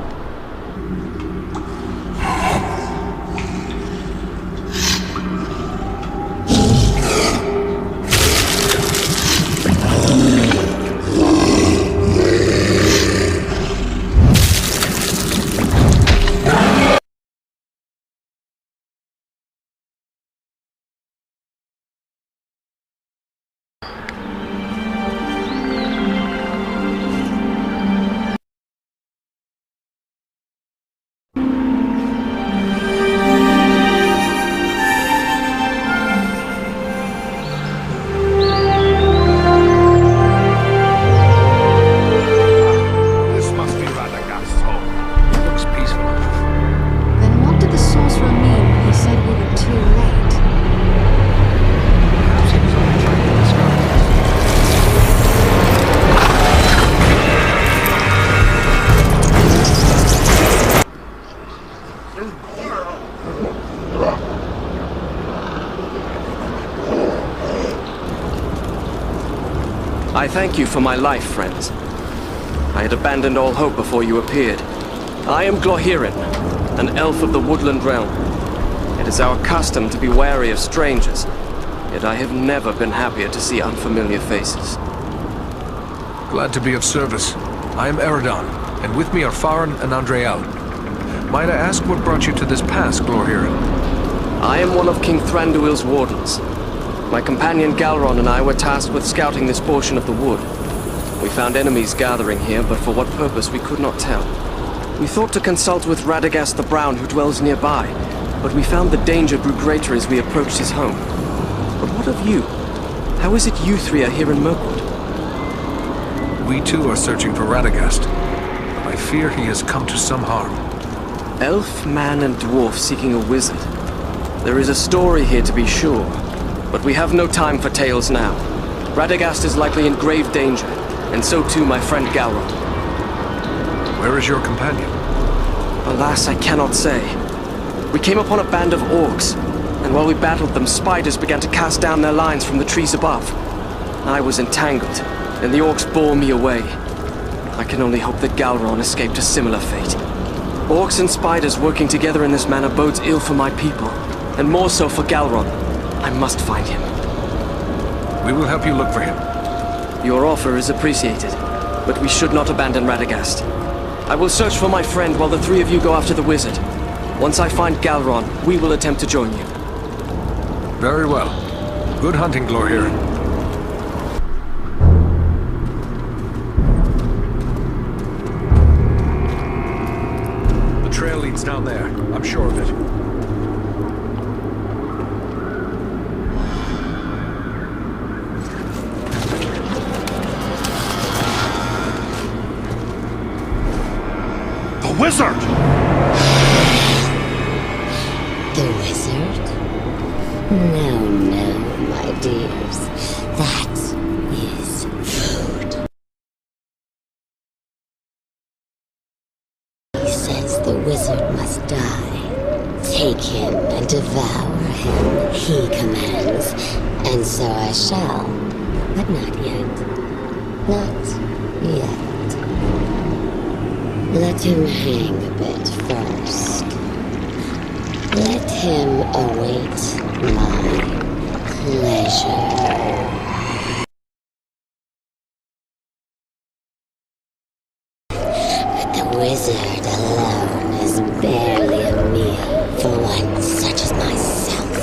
I thank you for my life, friends. I had abandoned all hope before you appeared. I am Glorhiren, an elf of the Woodland Realm. It is our custom to be wary of strangers, yet I have never been happier to see unfamiliar faces. Glad to be of service. I am Eredon, and with me are Farron and Andriel. Might I ask what brought you to this pass, Glorhiren? I am one of King Thranduil's wardens. My companion Galron and I were tasked with scouting this portion of the wood. We found enemies gathering here, but for what purpose we could not tell. We thought to consult with Radagast the Brown, who dwells nearby, but we found the danger grew greater as we approached his home. But what of you? How is it you three are here in Mirkwood? We too are searching for Radagast. I fear he has come to some harm. Elf, man, and dwarf seeking a wizard. There is a story here to be sure. But we have no time for tales now. Radagast is likely in grave danger, and so too my friend Galron. Where is your companion? Alas, I cannot say. We came upon a band of orcs, and while we battled them, spiders began to cast down their lines from the trees above. I was entangled, and the orcs bore me away. I can only hope that Galron escaped a similar fate. Orcs and spiders working together in this manner bodes ill for my people, and more so for Galron. I must find him. We will help you look for him. Your offer is appreciated, but we should not abandon Radagast. I will search for my friend while the three of you go after the wizard. Once I find Galron, we will attempt to join you. Very well. Good hunting, Glorhiren. The trail leads down there. I'm sure of it. Wizard! The wizard? No, no, my dears. That is food. He says the wizard must die. Take him and devour him, he commands. And so I shall. But not yet. Not yet. Let him hang a bit first. Let him await my pleasure. But the wizard alone is barely a meal for one such as myself.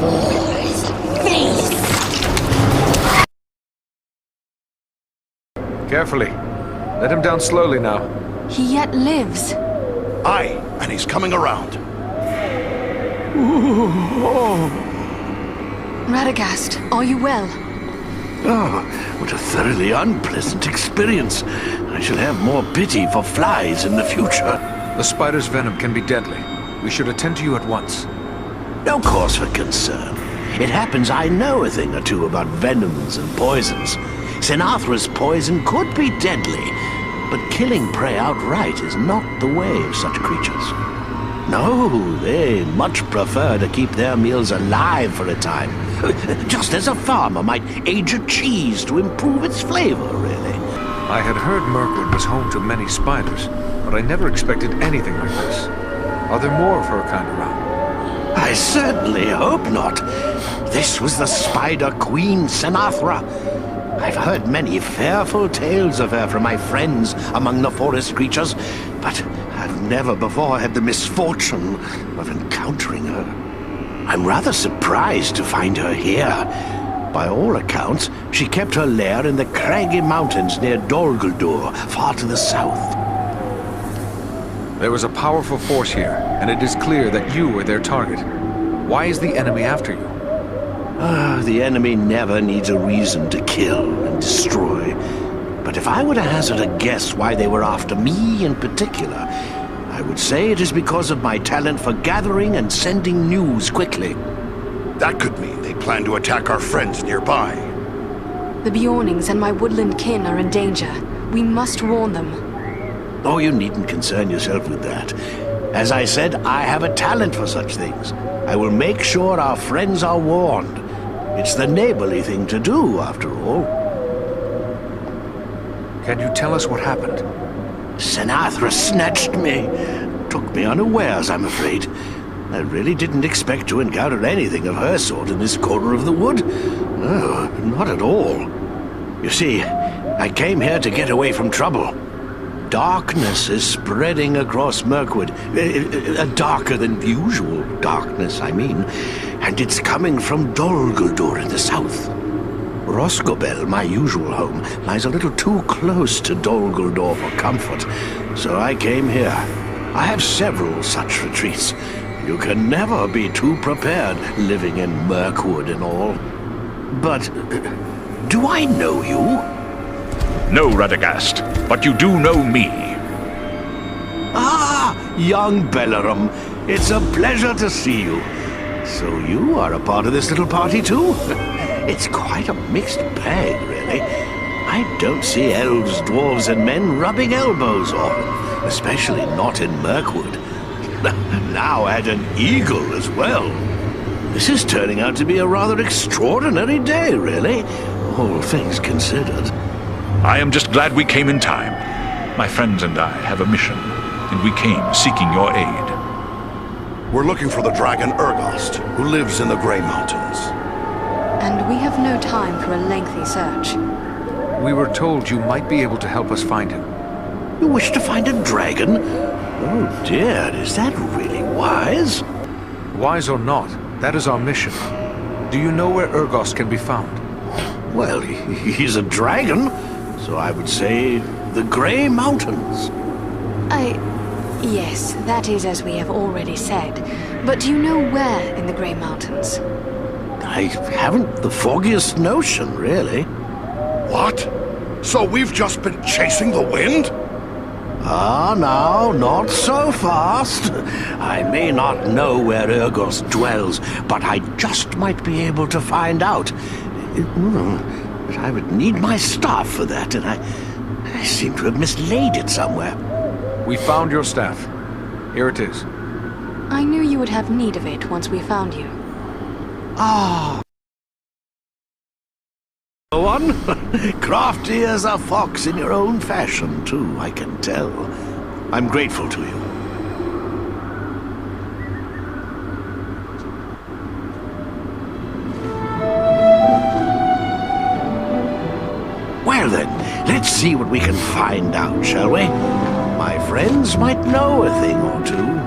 For his face. Carefully. Let him down slowly now. He yet lives. Aye, and he's coming around. Radagast, are you well? Oh, what a thoroughly unpleasant experience. I shall have more pity for flies in the future. The spider's venom can be deadly. We should attend to you at once. No cause for concern. It happens I know a thing or two about venoms and poisons. Sinathr's poison could be deadly, But killing prey outright is not the way of such creatures. No, they much prefer to keep their meals alive for a time. Just as a farmer might age a cheese to improve its flavor, really. I had heard Mirkwood was home to many spiders, but I never expected anything like this. Are there more of her kind around? I certainly hope not. This was the Spider Queen, Senathra. I've heard many fearful tales of her from my friends among the forest creatures, but I've never before had the misfortune of encountering her. I'm rather surprised to find her here. By all accounts, she kept her lair in the craggy mountains near Dol Guldur, far to the south. There was a powerful force here, and it is clear that you were their target. Why is the enemy after you? The enemy never needs a reason to kill and destroy. But if I were to hazard a guess why they were after me in particular, I would say it is because of my talent for gathering and sending news quickly. That could mean they plan to attack our friends nearby. The Bjornings and my woodland kin are in danger. We must warn them. Oh, you needn't concern yourself with that. As I said, I have a talent for such things. I will make sure our friends are warned. It's the neighborly thing to do, after all. Can you tell us what happened? Senathra snatched me. Took me unawares, I'm afraid. I really didn't expect to encounter anything of her sort in this corner of the wood. No, not at all. You see, I came here to get away from trouble. Darkness is spreading across Mirkwood. A darker than usual darkness, I mean. And it's coming from Dol Guldur in the south. Rosgobel, my usual home, lies a little too close to Dol Guldur for comfort. So I came here. I have several such retreats. You can never be too prepared living in Mirkwood and all. But do I know you? No, Radagast, but you do know me. Ah, young Bellerum. It's a pleasure to see you. So you are a part of this little party too? It's quite a mixed bag, really. I don't see elves, dwarves, and men rubbing elbows often, especially not in Mirkwood. Now add an eagle as well. This is turning out to be a rather extraordinary day, really, all things considered. I am just glad we came in time. My friends and I have a mission, and we came seeking your aid. We're looking for the dragon Urgost, who lives in the Grey Mountains. And we have no time for a lengthy search. We were told you might be able to help us find him. You wish to find a dragon? Oh dear, is that really wise? Wise or not, that is our mission. Do you know where Urgost can be found? Well, he's a dragon, so I would say the Grey Mountains. Yes, that is as we have already said. But do you know where in the Grey Mountains? I haven't the foggiest notion, really. What? So we've just been chasing the wind? Ah, now, not so fast. I may not know where Urgost dwells, but I just might be able to find out. But I would need my staff for that, and I seem to have mislaid it somewhere. We found your staff. Here it is. I knew you would have need of it once we found you. Ah. One? Crafty as a fox in your own fashion, too, I can tell. I'm grateful to you. Well then, let's see what we can find out, shall we? My friends might know a thing or two.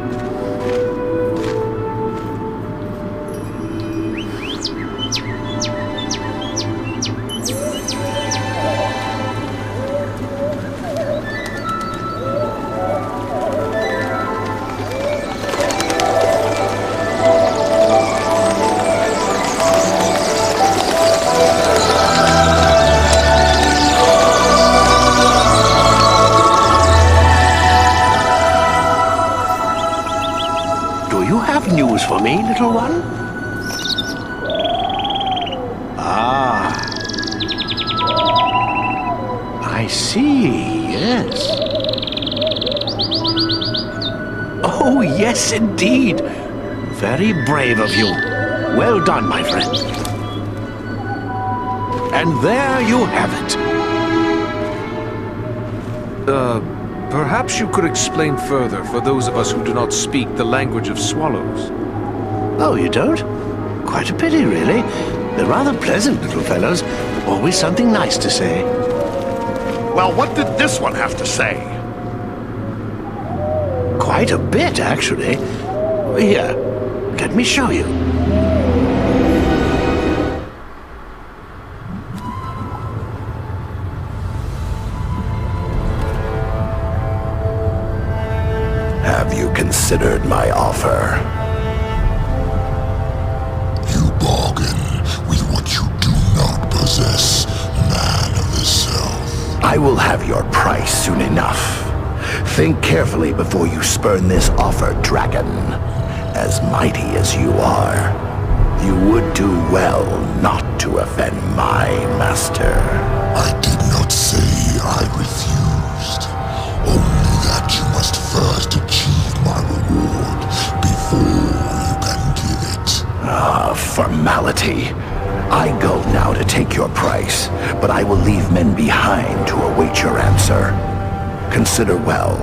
News for me, little one? Ah. I see. yes. Oh, yes, indeed. Very brave of you. Well done, my friend. And there you have it. Perhaps you could explain further for those of us who do not speak the language of swallows. Oh, you don't? Quite a pity, really. They're rather pleasant little fellows. Always something nice to say. Well, what did this one have to say? Quite a bit, actually. Here, let me show you. Have you considered my offer? You bargain with what you do not possess, man of the South. I will have your price soon enough. Think carefully before you spurn this offer, dragon. As mighty as you are, you would do well not to offend my master. I did not say I refused. Only that you must first achieve my reward before you can give it. Ah, formality. I go now to take your price, but I will leave men behind to await your answer. Consider well,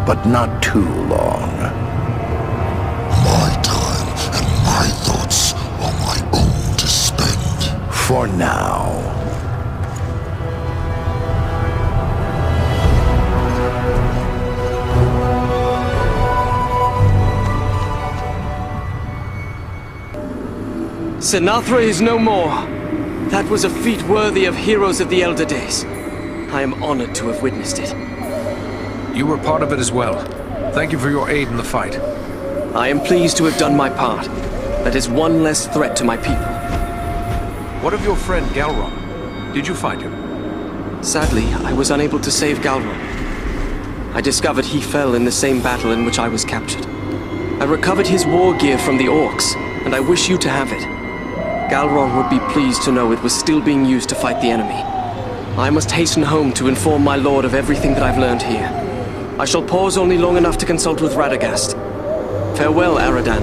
but not too long. My time and my thoughts are my own to spend. For now. Sinatra is no more. That was a feat worthy of heroes of the elder days. I am honored to have witnessed it. You were part of it as well. Thank you for your aid in the fight. I am pleased to have done my part. That is one less threat to my people. What of your friend Galron? Did you find him? Sadly, I was unable to save Galron. I discovered he fell in the same battle in which I was captured. I recovered his war gear from the orcs, and I wish you to have it. Galron would be pleased to know it was still being used to fight the enemy. I must hasten home to inform my lord of everything that I've learned here. I shall pause only long enough to consult with Radagast. Farewell, Aradan.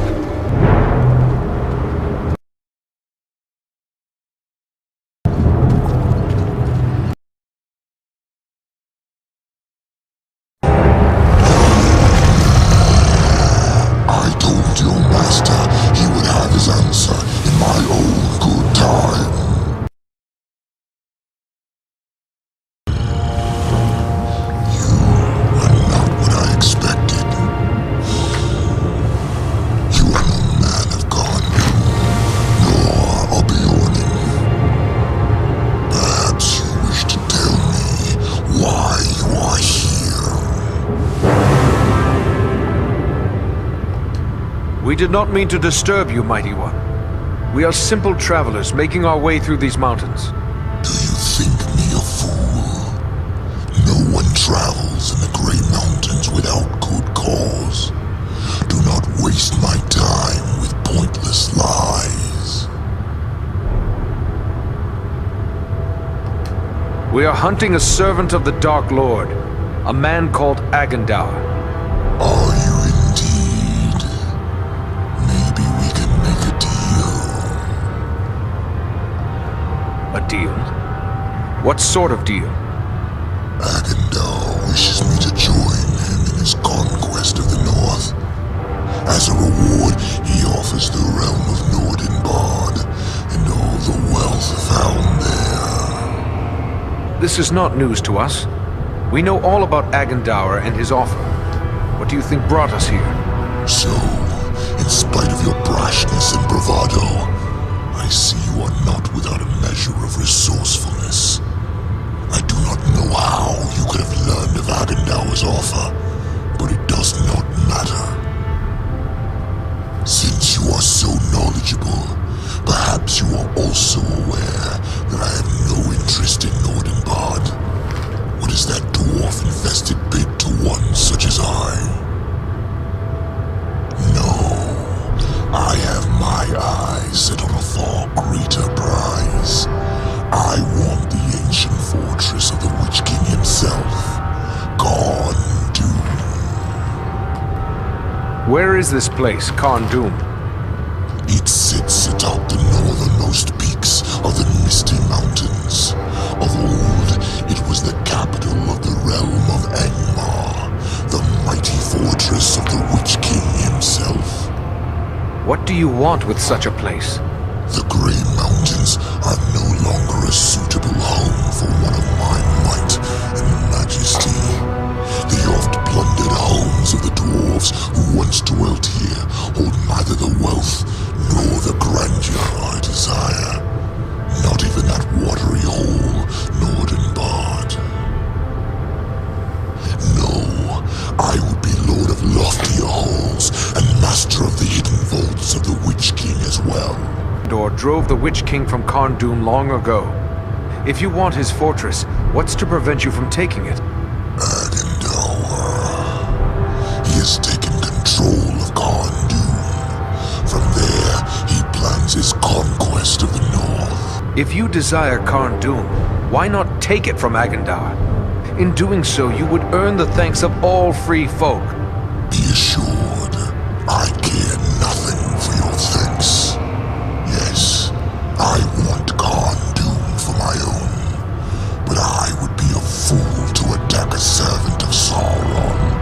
I told your master he would have his answer in my own good time. We did not mean to disturb you, Mighty One. We are simple travelers making our way through these mountains. Do you think me a fool? No one travels in the Grey Mountains without good cause. Do not waste my time with pointless lies. We are hunting a servant of the Dark Lord, a man called Agandaur. Are you indeed? Maybe we can make a deal. A deal? What sort of deal? Agandaur wishes me to join him in his conquest of the North. As a reward, he offers the realm of Nordenbard and all the wealth found there. This is not news to us. We know all about Agandaur and his offer. What do you think brought us here? So, in spite of your brashness and bravado, I see you are not without a measure of resourcefulness. I do not know how you could have learned of Agandaur's offer, but it does not matter. Since you are so knowledgeable, perhaps you are also aware that I have no interest in Nordenbard. What is that dwarf-infested pit to one such as I? No, I have my eyes set on a far greater prize. I want the ancient fortress of the Witch King himself, Where is this place, Karn Dûm? It sits atop the northernmost peaks of the Misty Mountains. Of old, it was the capital of the realm of Angmar, the mighty fortress of the Witch King himself. What do you want with such a place? The Grey Mountains are no longer a suitable home for one of my might and majesty. The oft-plundered homes of the dwarves who once dwelt here hold neither the wealth nor the grandeur I desire. Not even that watery hole, Nordenbard. No, I would be lord of loftier halls and master of the hidden vaults of the Witch King as well. Or drove the Witch King from Karn Dûm long ago. If you want his fortress, what's to prevent you from taking it? He has taken control of Karn Dûm. From there, he plans his conquest of the North. If you desire Karn Dûm, why not take it from Agandaur? In doing so, you would earn the thanks of all free folk. Be assured, I care nothing for your thanks. Yes, I want Karn Dûm for my own, but I would be a fool to attack a servant of Sauron.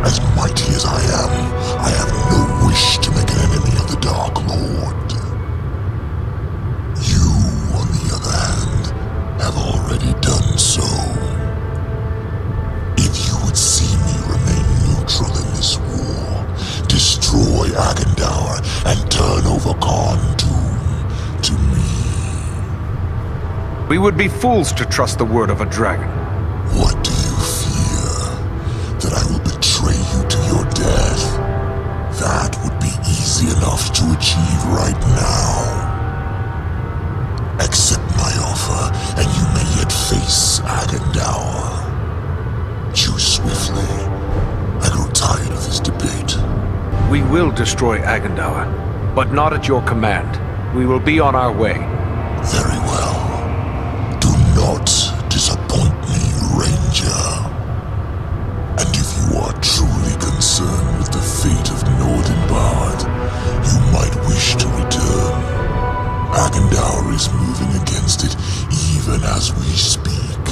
As mighty as I am, I have no wish to make an enemy of the Dark Lord. You, on the other hand, have already done so. If you would see me remain neutral in this war, destroy Agandaur and turn over Karn Dûm to me. We would be fools to trust the word of a dragon. What do you fear? That I will betray you to your death? That would be easy enough to achieve right now. Accept my offer, and you may yet face Agandaur. Choose swiftly. I grow tired of this debate. We will destroy Agandaur, but not at your command. We will be on our way. Very well. Do not disappoint me, Ranger. And if you are truly concerned with the fate of Nordenbard, you might wish to return. Agandaur is moving against it even as we speak.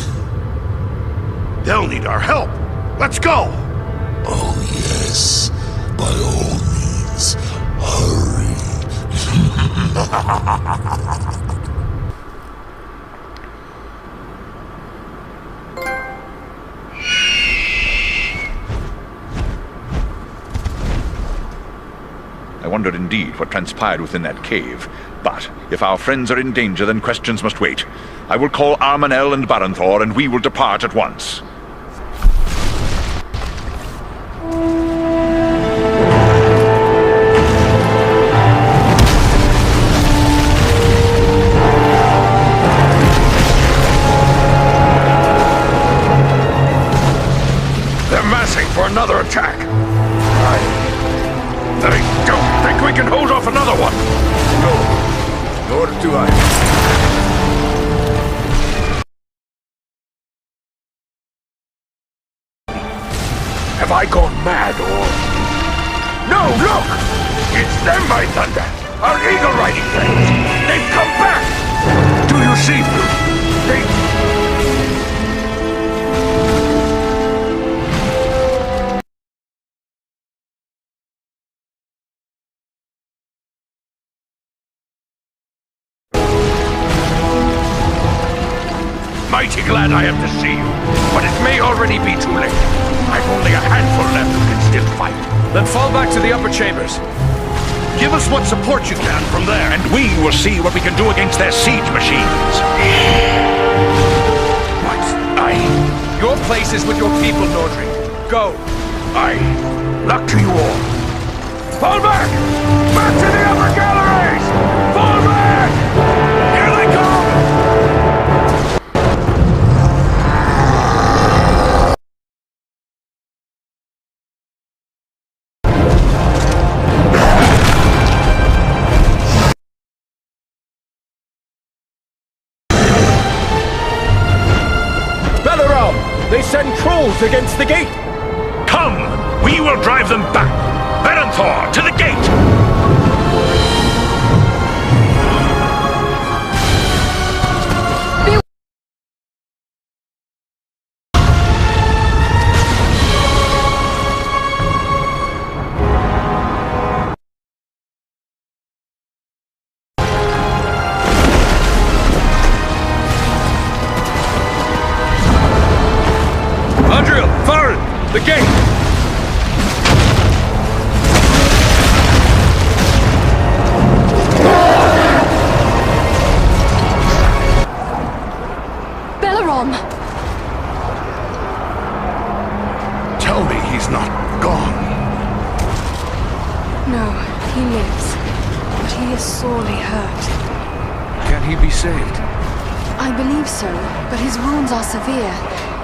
They'll need our help. Let's go! Oh yes. By all means, hurry. I wonder indeed what transpired within that cave. But if our friends are in danger, then questions must wait. I will call Armanel and Baranthor, and we will depart at once. They're massing for another attack. I don't think we can hold off another one. No, nor do I. Have I gone mad or... No, look! It's them, by thunder! Our eagle riding things! They've come back! Do you see? They... Mighty glad I am to see you, but it may already be too late. I've only a handful left who can still fight. Then fall back to the upper chambers. Give us what support you can from there. And we will see what we can do against their siege machines. What? Your place is with your people, Nordring. Go. Luck to you all. Fall back! Back to the upper galleries! Fall back! Here they come! They send trolls against the gate! Come! We will drive them back! Baron Thor, to the gate! Andriel, Farin, the gate! Belleron! Tell me he's not gone. No, he lives. But he is sorely hurt. Can he be saved? I believe so, but his wounds are severe.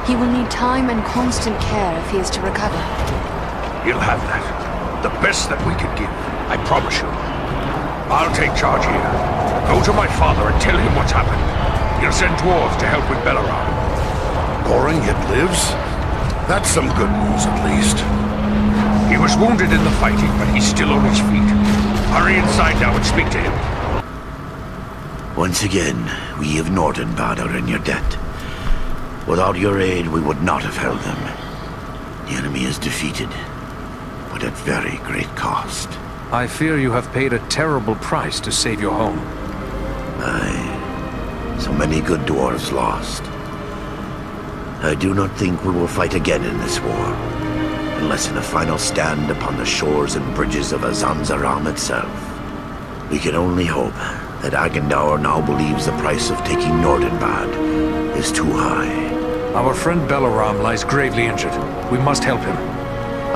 He will need time and constant care if he is to recover. He'll have that. The best that we could give, I promise you. I'll take charge here. Go to my father and tell him what's happened. He'll send dwarves to help with Belleron. Goring yet lives? That's some good news, at least. He was wounded in the fighting, but he's still on his feet. Hurry inside now and speak to him. Once again, we of Nordenbad are in your debt. Without your aid, we would not have held them. The enemy is defeated, but at very great cost. I fear you have paid a terrible price to save your home. Aye. So many good dwarves lost. I do not think we will fight again in this war, unless in a final stand upon the shores and bridges of Azanzaram itself. We can only hope that Agendaur now believes the price of taking Nordenbad is too high. Our friend Belleron lies gravely injured. We must help him.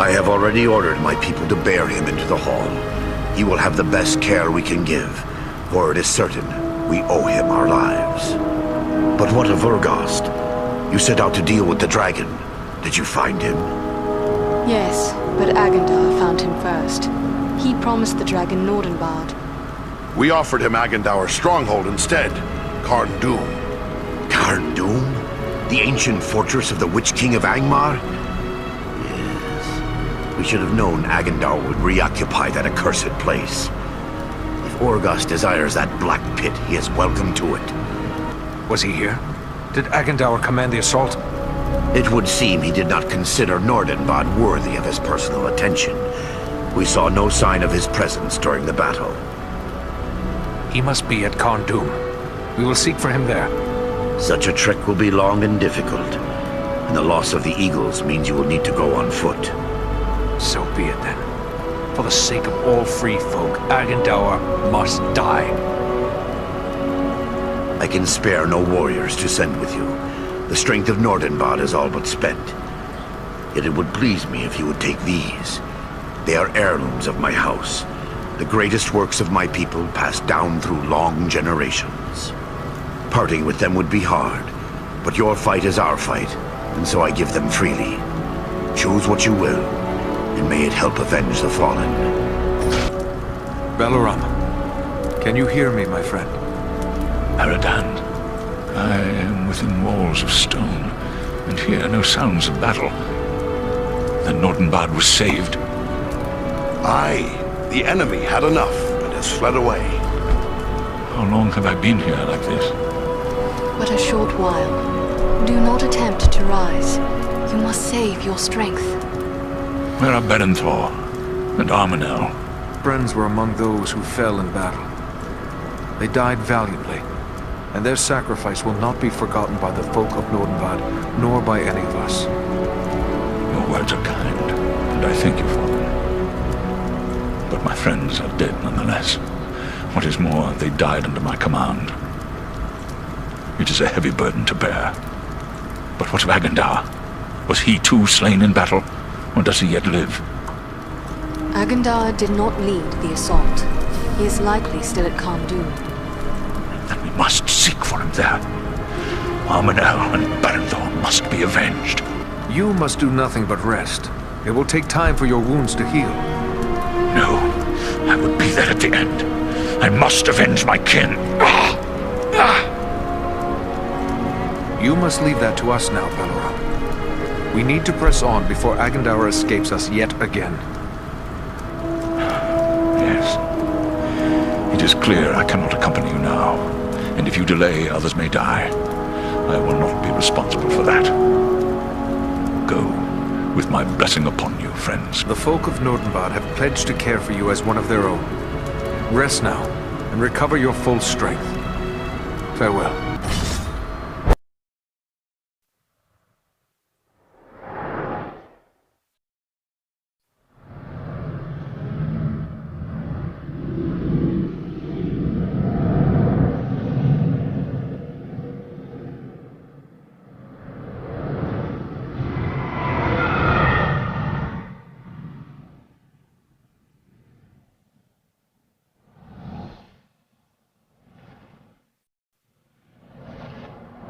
I have already ordered my people to bear him into the hall. He will have the best care we can give, for it is certain we owe him our lives. But what of Urgast? You set out to deal with the dragon. Did you find him? Yes, but Agendaur found him first. He promised the dragon Nordenbad. We offered him Agendaur's stronghold instead, Karn Dûm. Karn Dûm? The ancient fortress of the Witch King of Angmar? Yes. We should have known Agendaur would reoccupy that accursed place. If Urgast desires that black pit, he is welcome to it. Was he here? Did Agendaur command the assault? It would seem he did not consider Nordenbad worthy of his personal attention. We saw no sign of his presence during the battle. He must be at Karn Dûm. We will seek for him there. Such a trek will be long and difficult, and the loss of the Eagles means you will need to go on foot. So be it then. For the sake of all free folk, Agendaur must die. I can spare no warriors to send with you. The strength of Nordenbad is all but spent. Yet it would please me if you would take these. They are heirlooms of my house, the greatest works of my people passed down through long generations. Parting with them would be hard, but your fight is our fight, and so I give them freely. Choose what you will, and may it help avenge the fallen. Belleron, can you hear me, my friend? Aradan, I am within walls of stone, and hear no sounds of battle. Then Nordenbad was saved. Aye, the enemy had enough, and has fled away. How long have I been here like this? But a short while. Do not attempt to rise. You must save your strength. Where are Berenthor and Armanel? Friends were among those who fell in battle. They died valiantly, and their sacrifice will not be forgotten by the folk of Nordenbad, nor by any of us. Your words are kind, and I thank you for them. But my friends are dead nonetheless. What is more, they died under my command. It is a heavy burden to bear. But what of Agendaur? Was he too slain in battle, or does he yet live? Agendaur did not lead the assault. He is likely still at Karn Dûm. Then we must seek for him there. Armanel and Berenthor must be avenged. You must do nothing but rest. It will take time for your wounds to heal. No, I would be there at the end. I must avenge my kin. You must leave that to us now, Belleron. We need to press on before Agendaur escapes us yet again. clear, I cannot accompany you now. And if you delay, others may die. I will not be responsible for that. Go, with my blessing upon you, friends. The folk of Nordenbad have pledged to care for you as one of their own. Rest now, and recover your full strength. Farewell.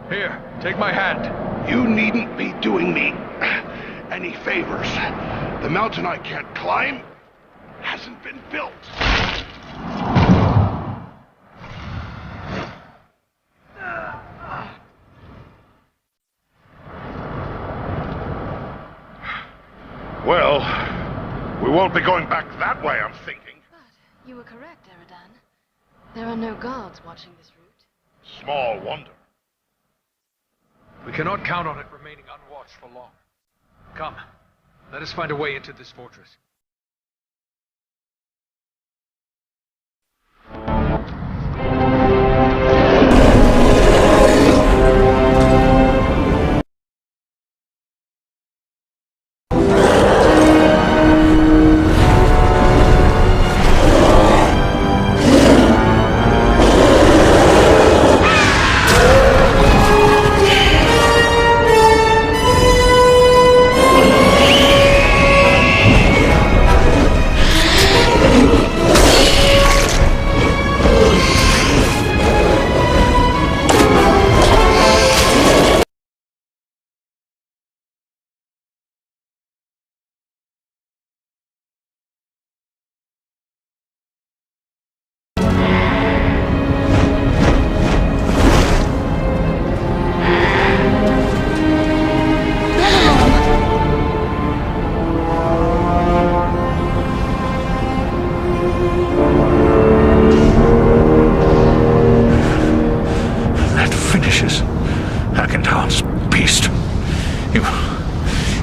Here, take my hand. You needn't be doing me any favors. The mountain I can't climb hasn't been built. Well, we won't be going back that way, I'm thinking. But you were correct, Eridan. There are no guards watching this route. Small wonder. We cannot count on it remaining unwatched for long. Come, let us find a way into this fortress. Agendar's beast.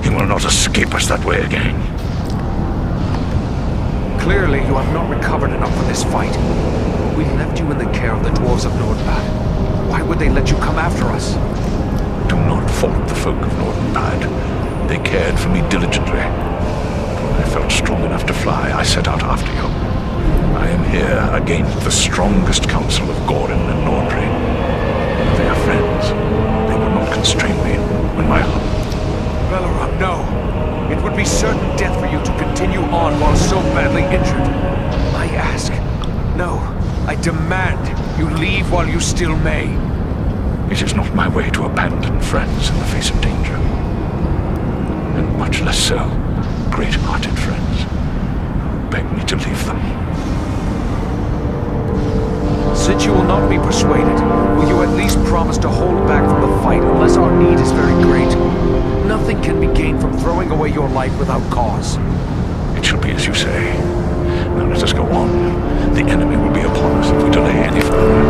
He will not escape us that way again. Clearly, you have not recovered enough for this fight. We left you in the care of the dwarves of Nordbad. Why would they let you come after us? Do not fault the folk of Nordenbad. They cared for me diligently. When I felt strong enough to fly, I set out after you. I am here against the strongest council of Gordon and Nordri. They are friends. They will not constrain me when my... Belleron, no. It would be certain death for you to continue on while so badly injured. I ask. No. I demand you leave while you still may. It is not my way to abandon friends in the face of danger. And much less so, great-hearted friends who beg me to leave them. Since you will not be persuaded, will you at least promise to hold back from the fight unless our need is very great? Nothing can be gained from throwing away your life without cause. It shall be as you say. Now let us go on. The enemy will be upon us if we delay any further.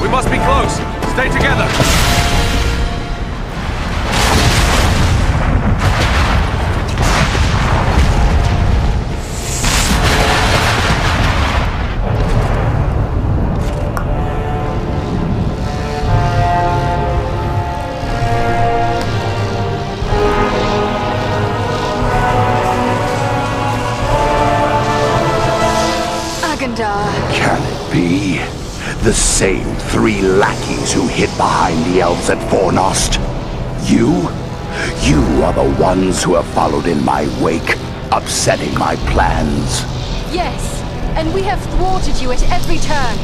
We must be close. Stay together. Can it be? The same three lackeys who hid behind the elves at Fornost? You? You are the ones who have followed in my wake, upsetting my plans. Yes, and we have thwarted you at every turn.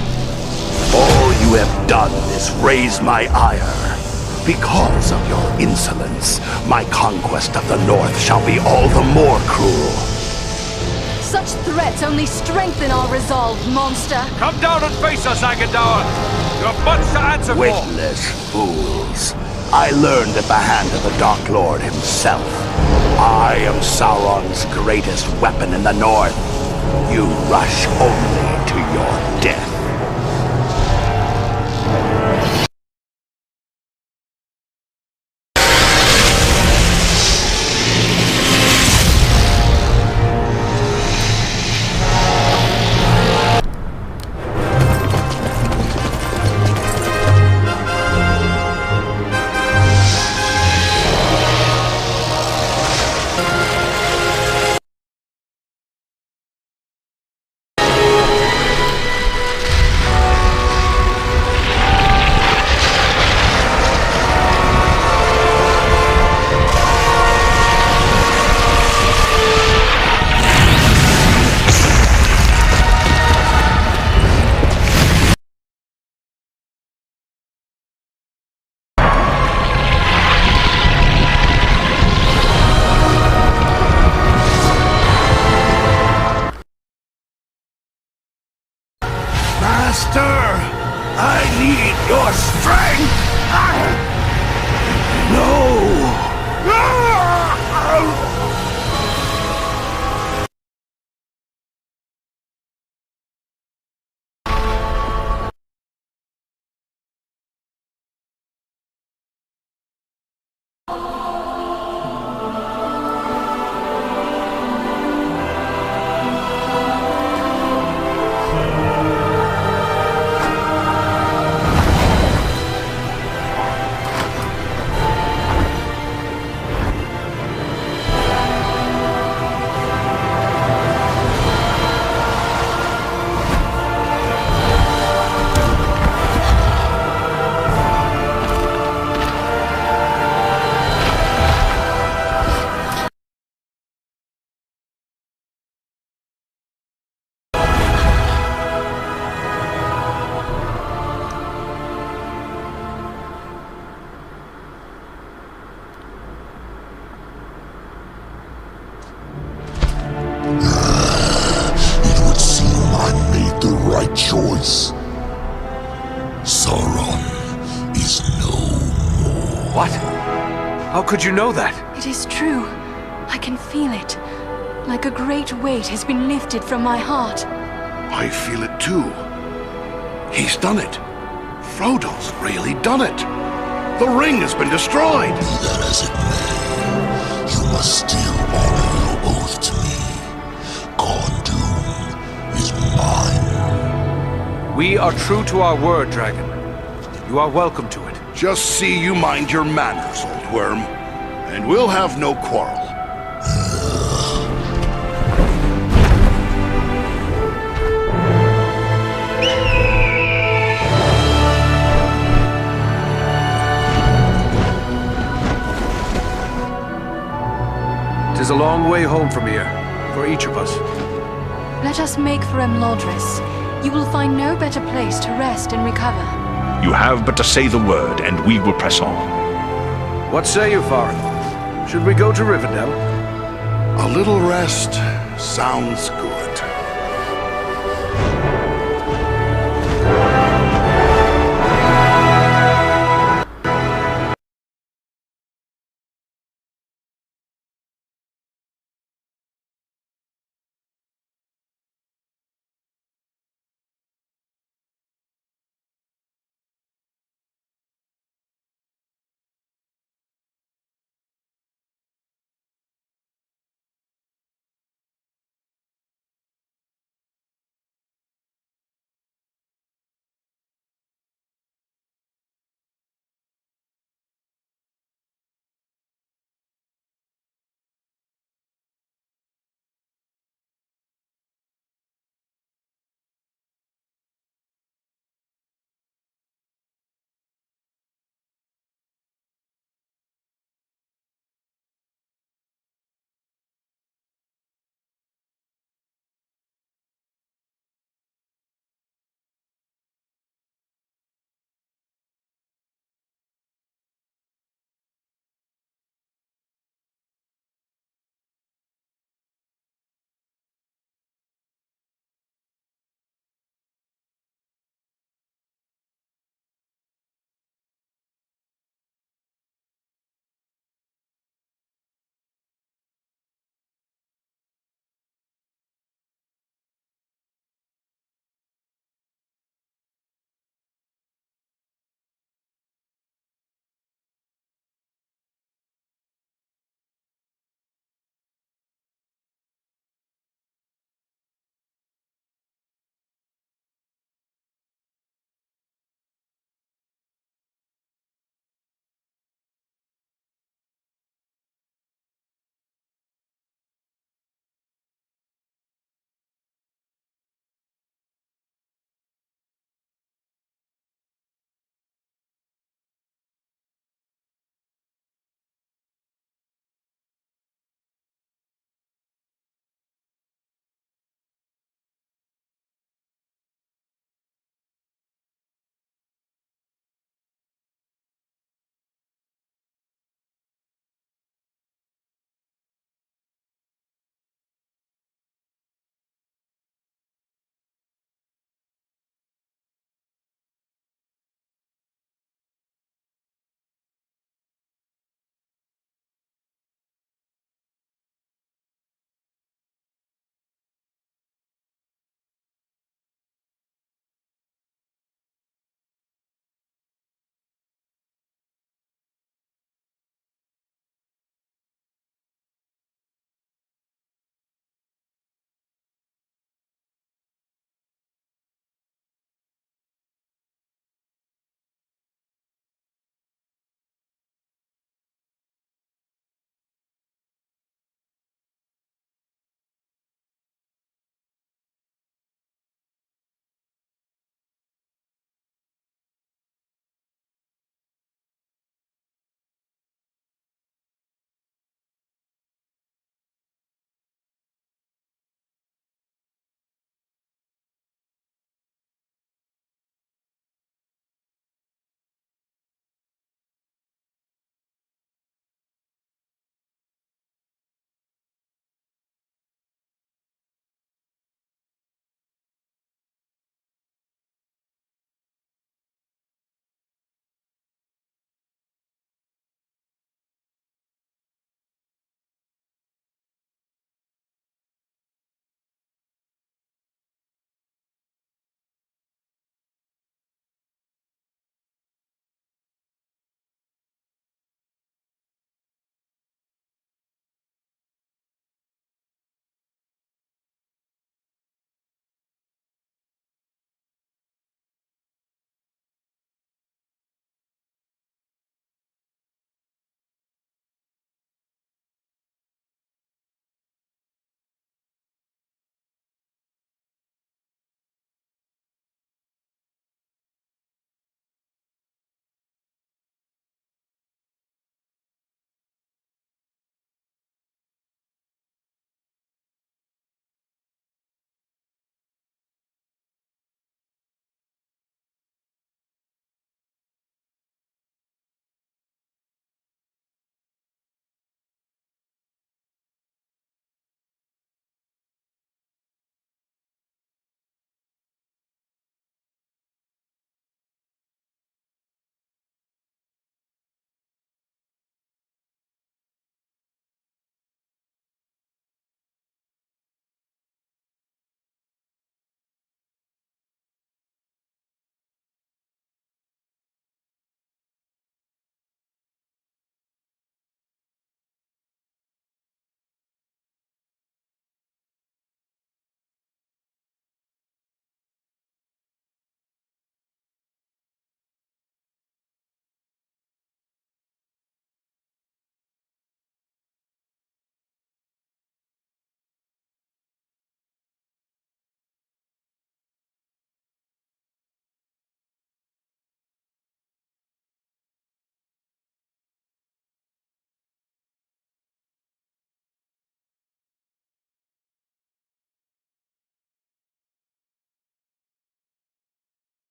All you have done is raise my ire. Because of your insolence, my conquest of the North shall be all the more cruel. Such threats only strengthen our resolve, monster. Come down and face us, Agendaur. You have much to answer for. Witless fools. I learned at the hand of the Dark Lord himself. I am Sauron's greatest weapon in the North. You rush only to your death. Master, I need your strength. No. Choice. Sauron is no more. What? How could you know that? It is true. I can feel it. Like a great weight has been lifted from my heart. I feel it too. He's done it. Frodo's really done it. The ring has been destroyed. Be that as it may, you must still honor your oath to me. Khondum is mine. We are true to our word, Dragon. You are welcome to it. Just see you mind your manners, old worm, and we'll have no quarrel. Tis a long way home from here, for each of us. Let us make for Emlodris. You will find no better place to rest and recover. You have but to say the word, and we will press on. What say you, Farin? Should we go to Rivendell? A little rest sounds good.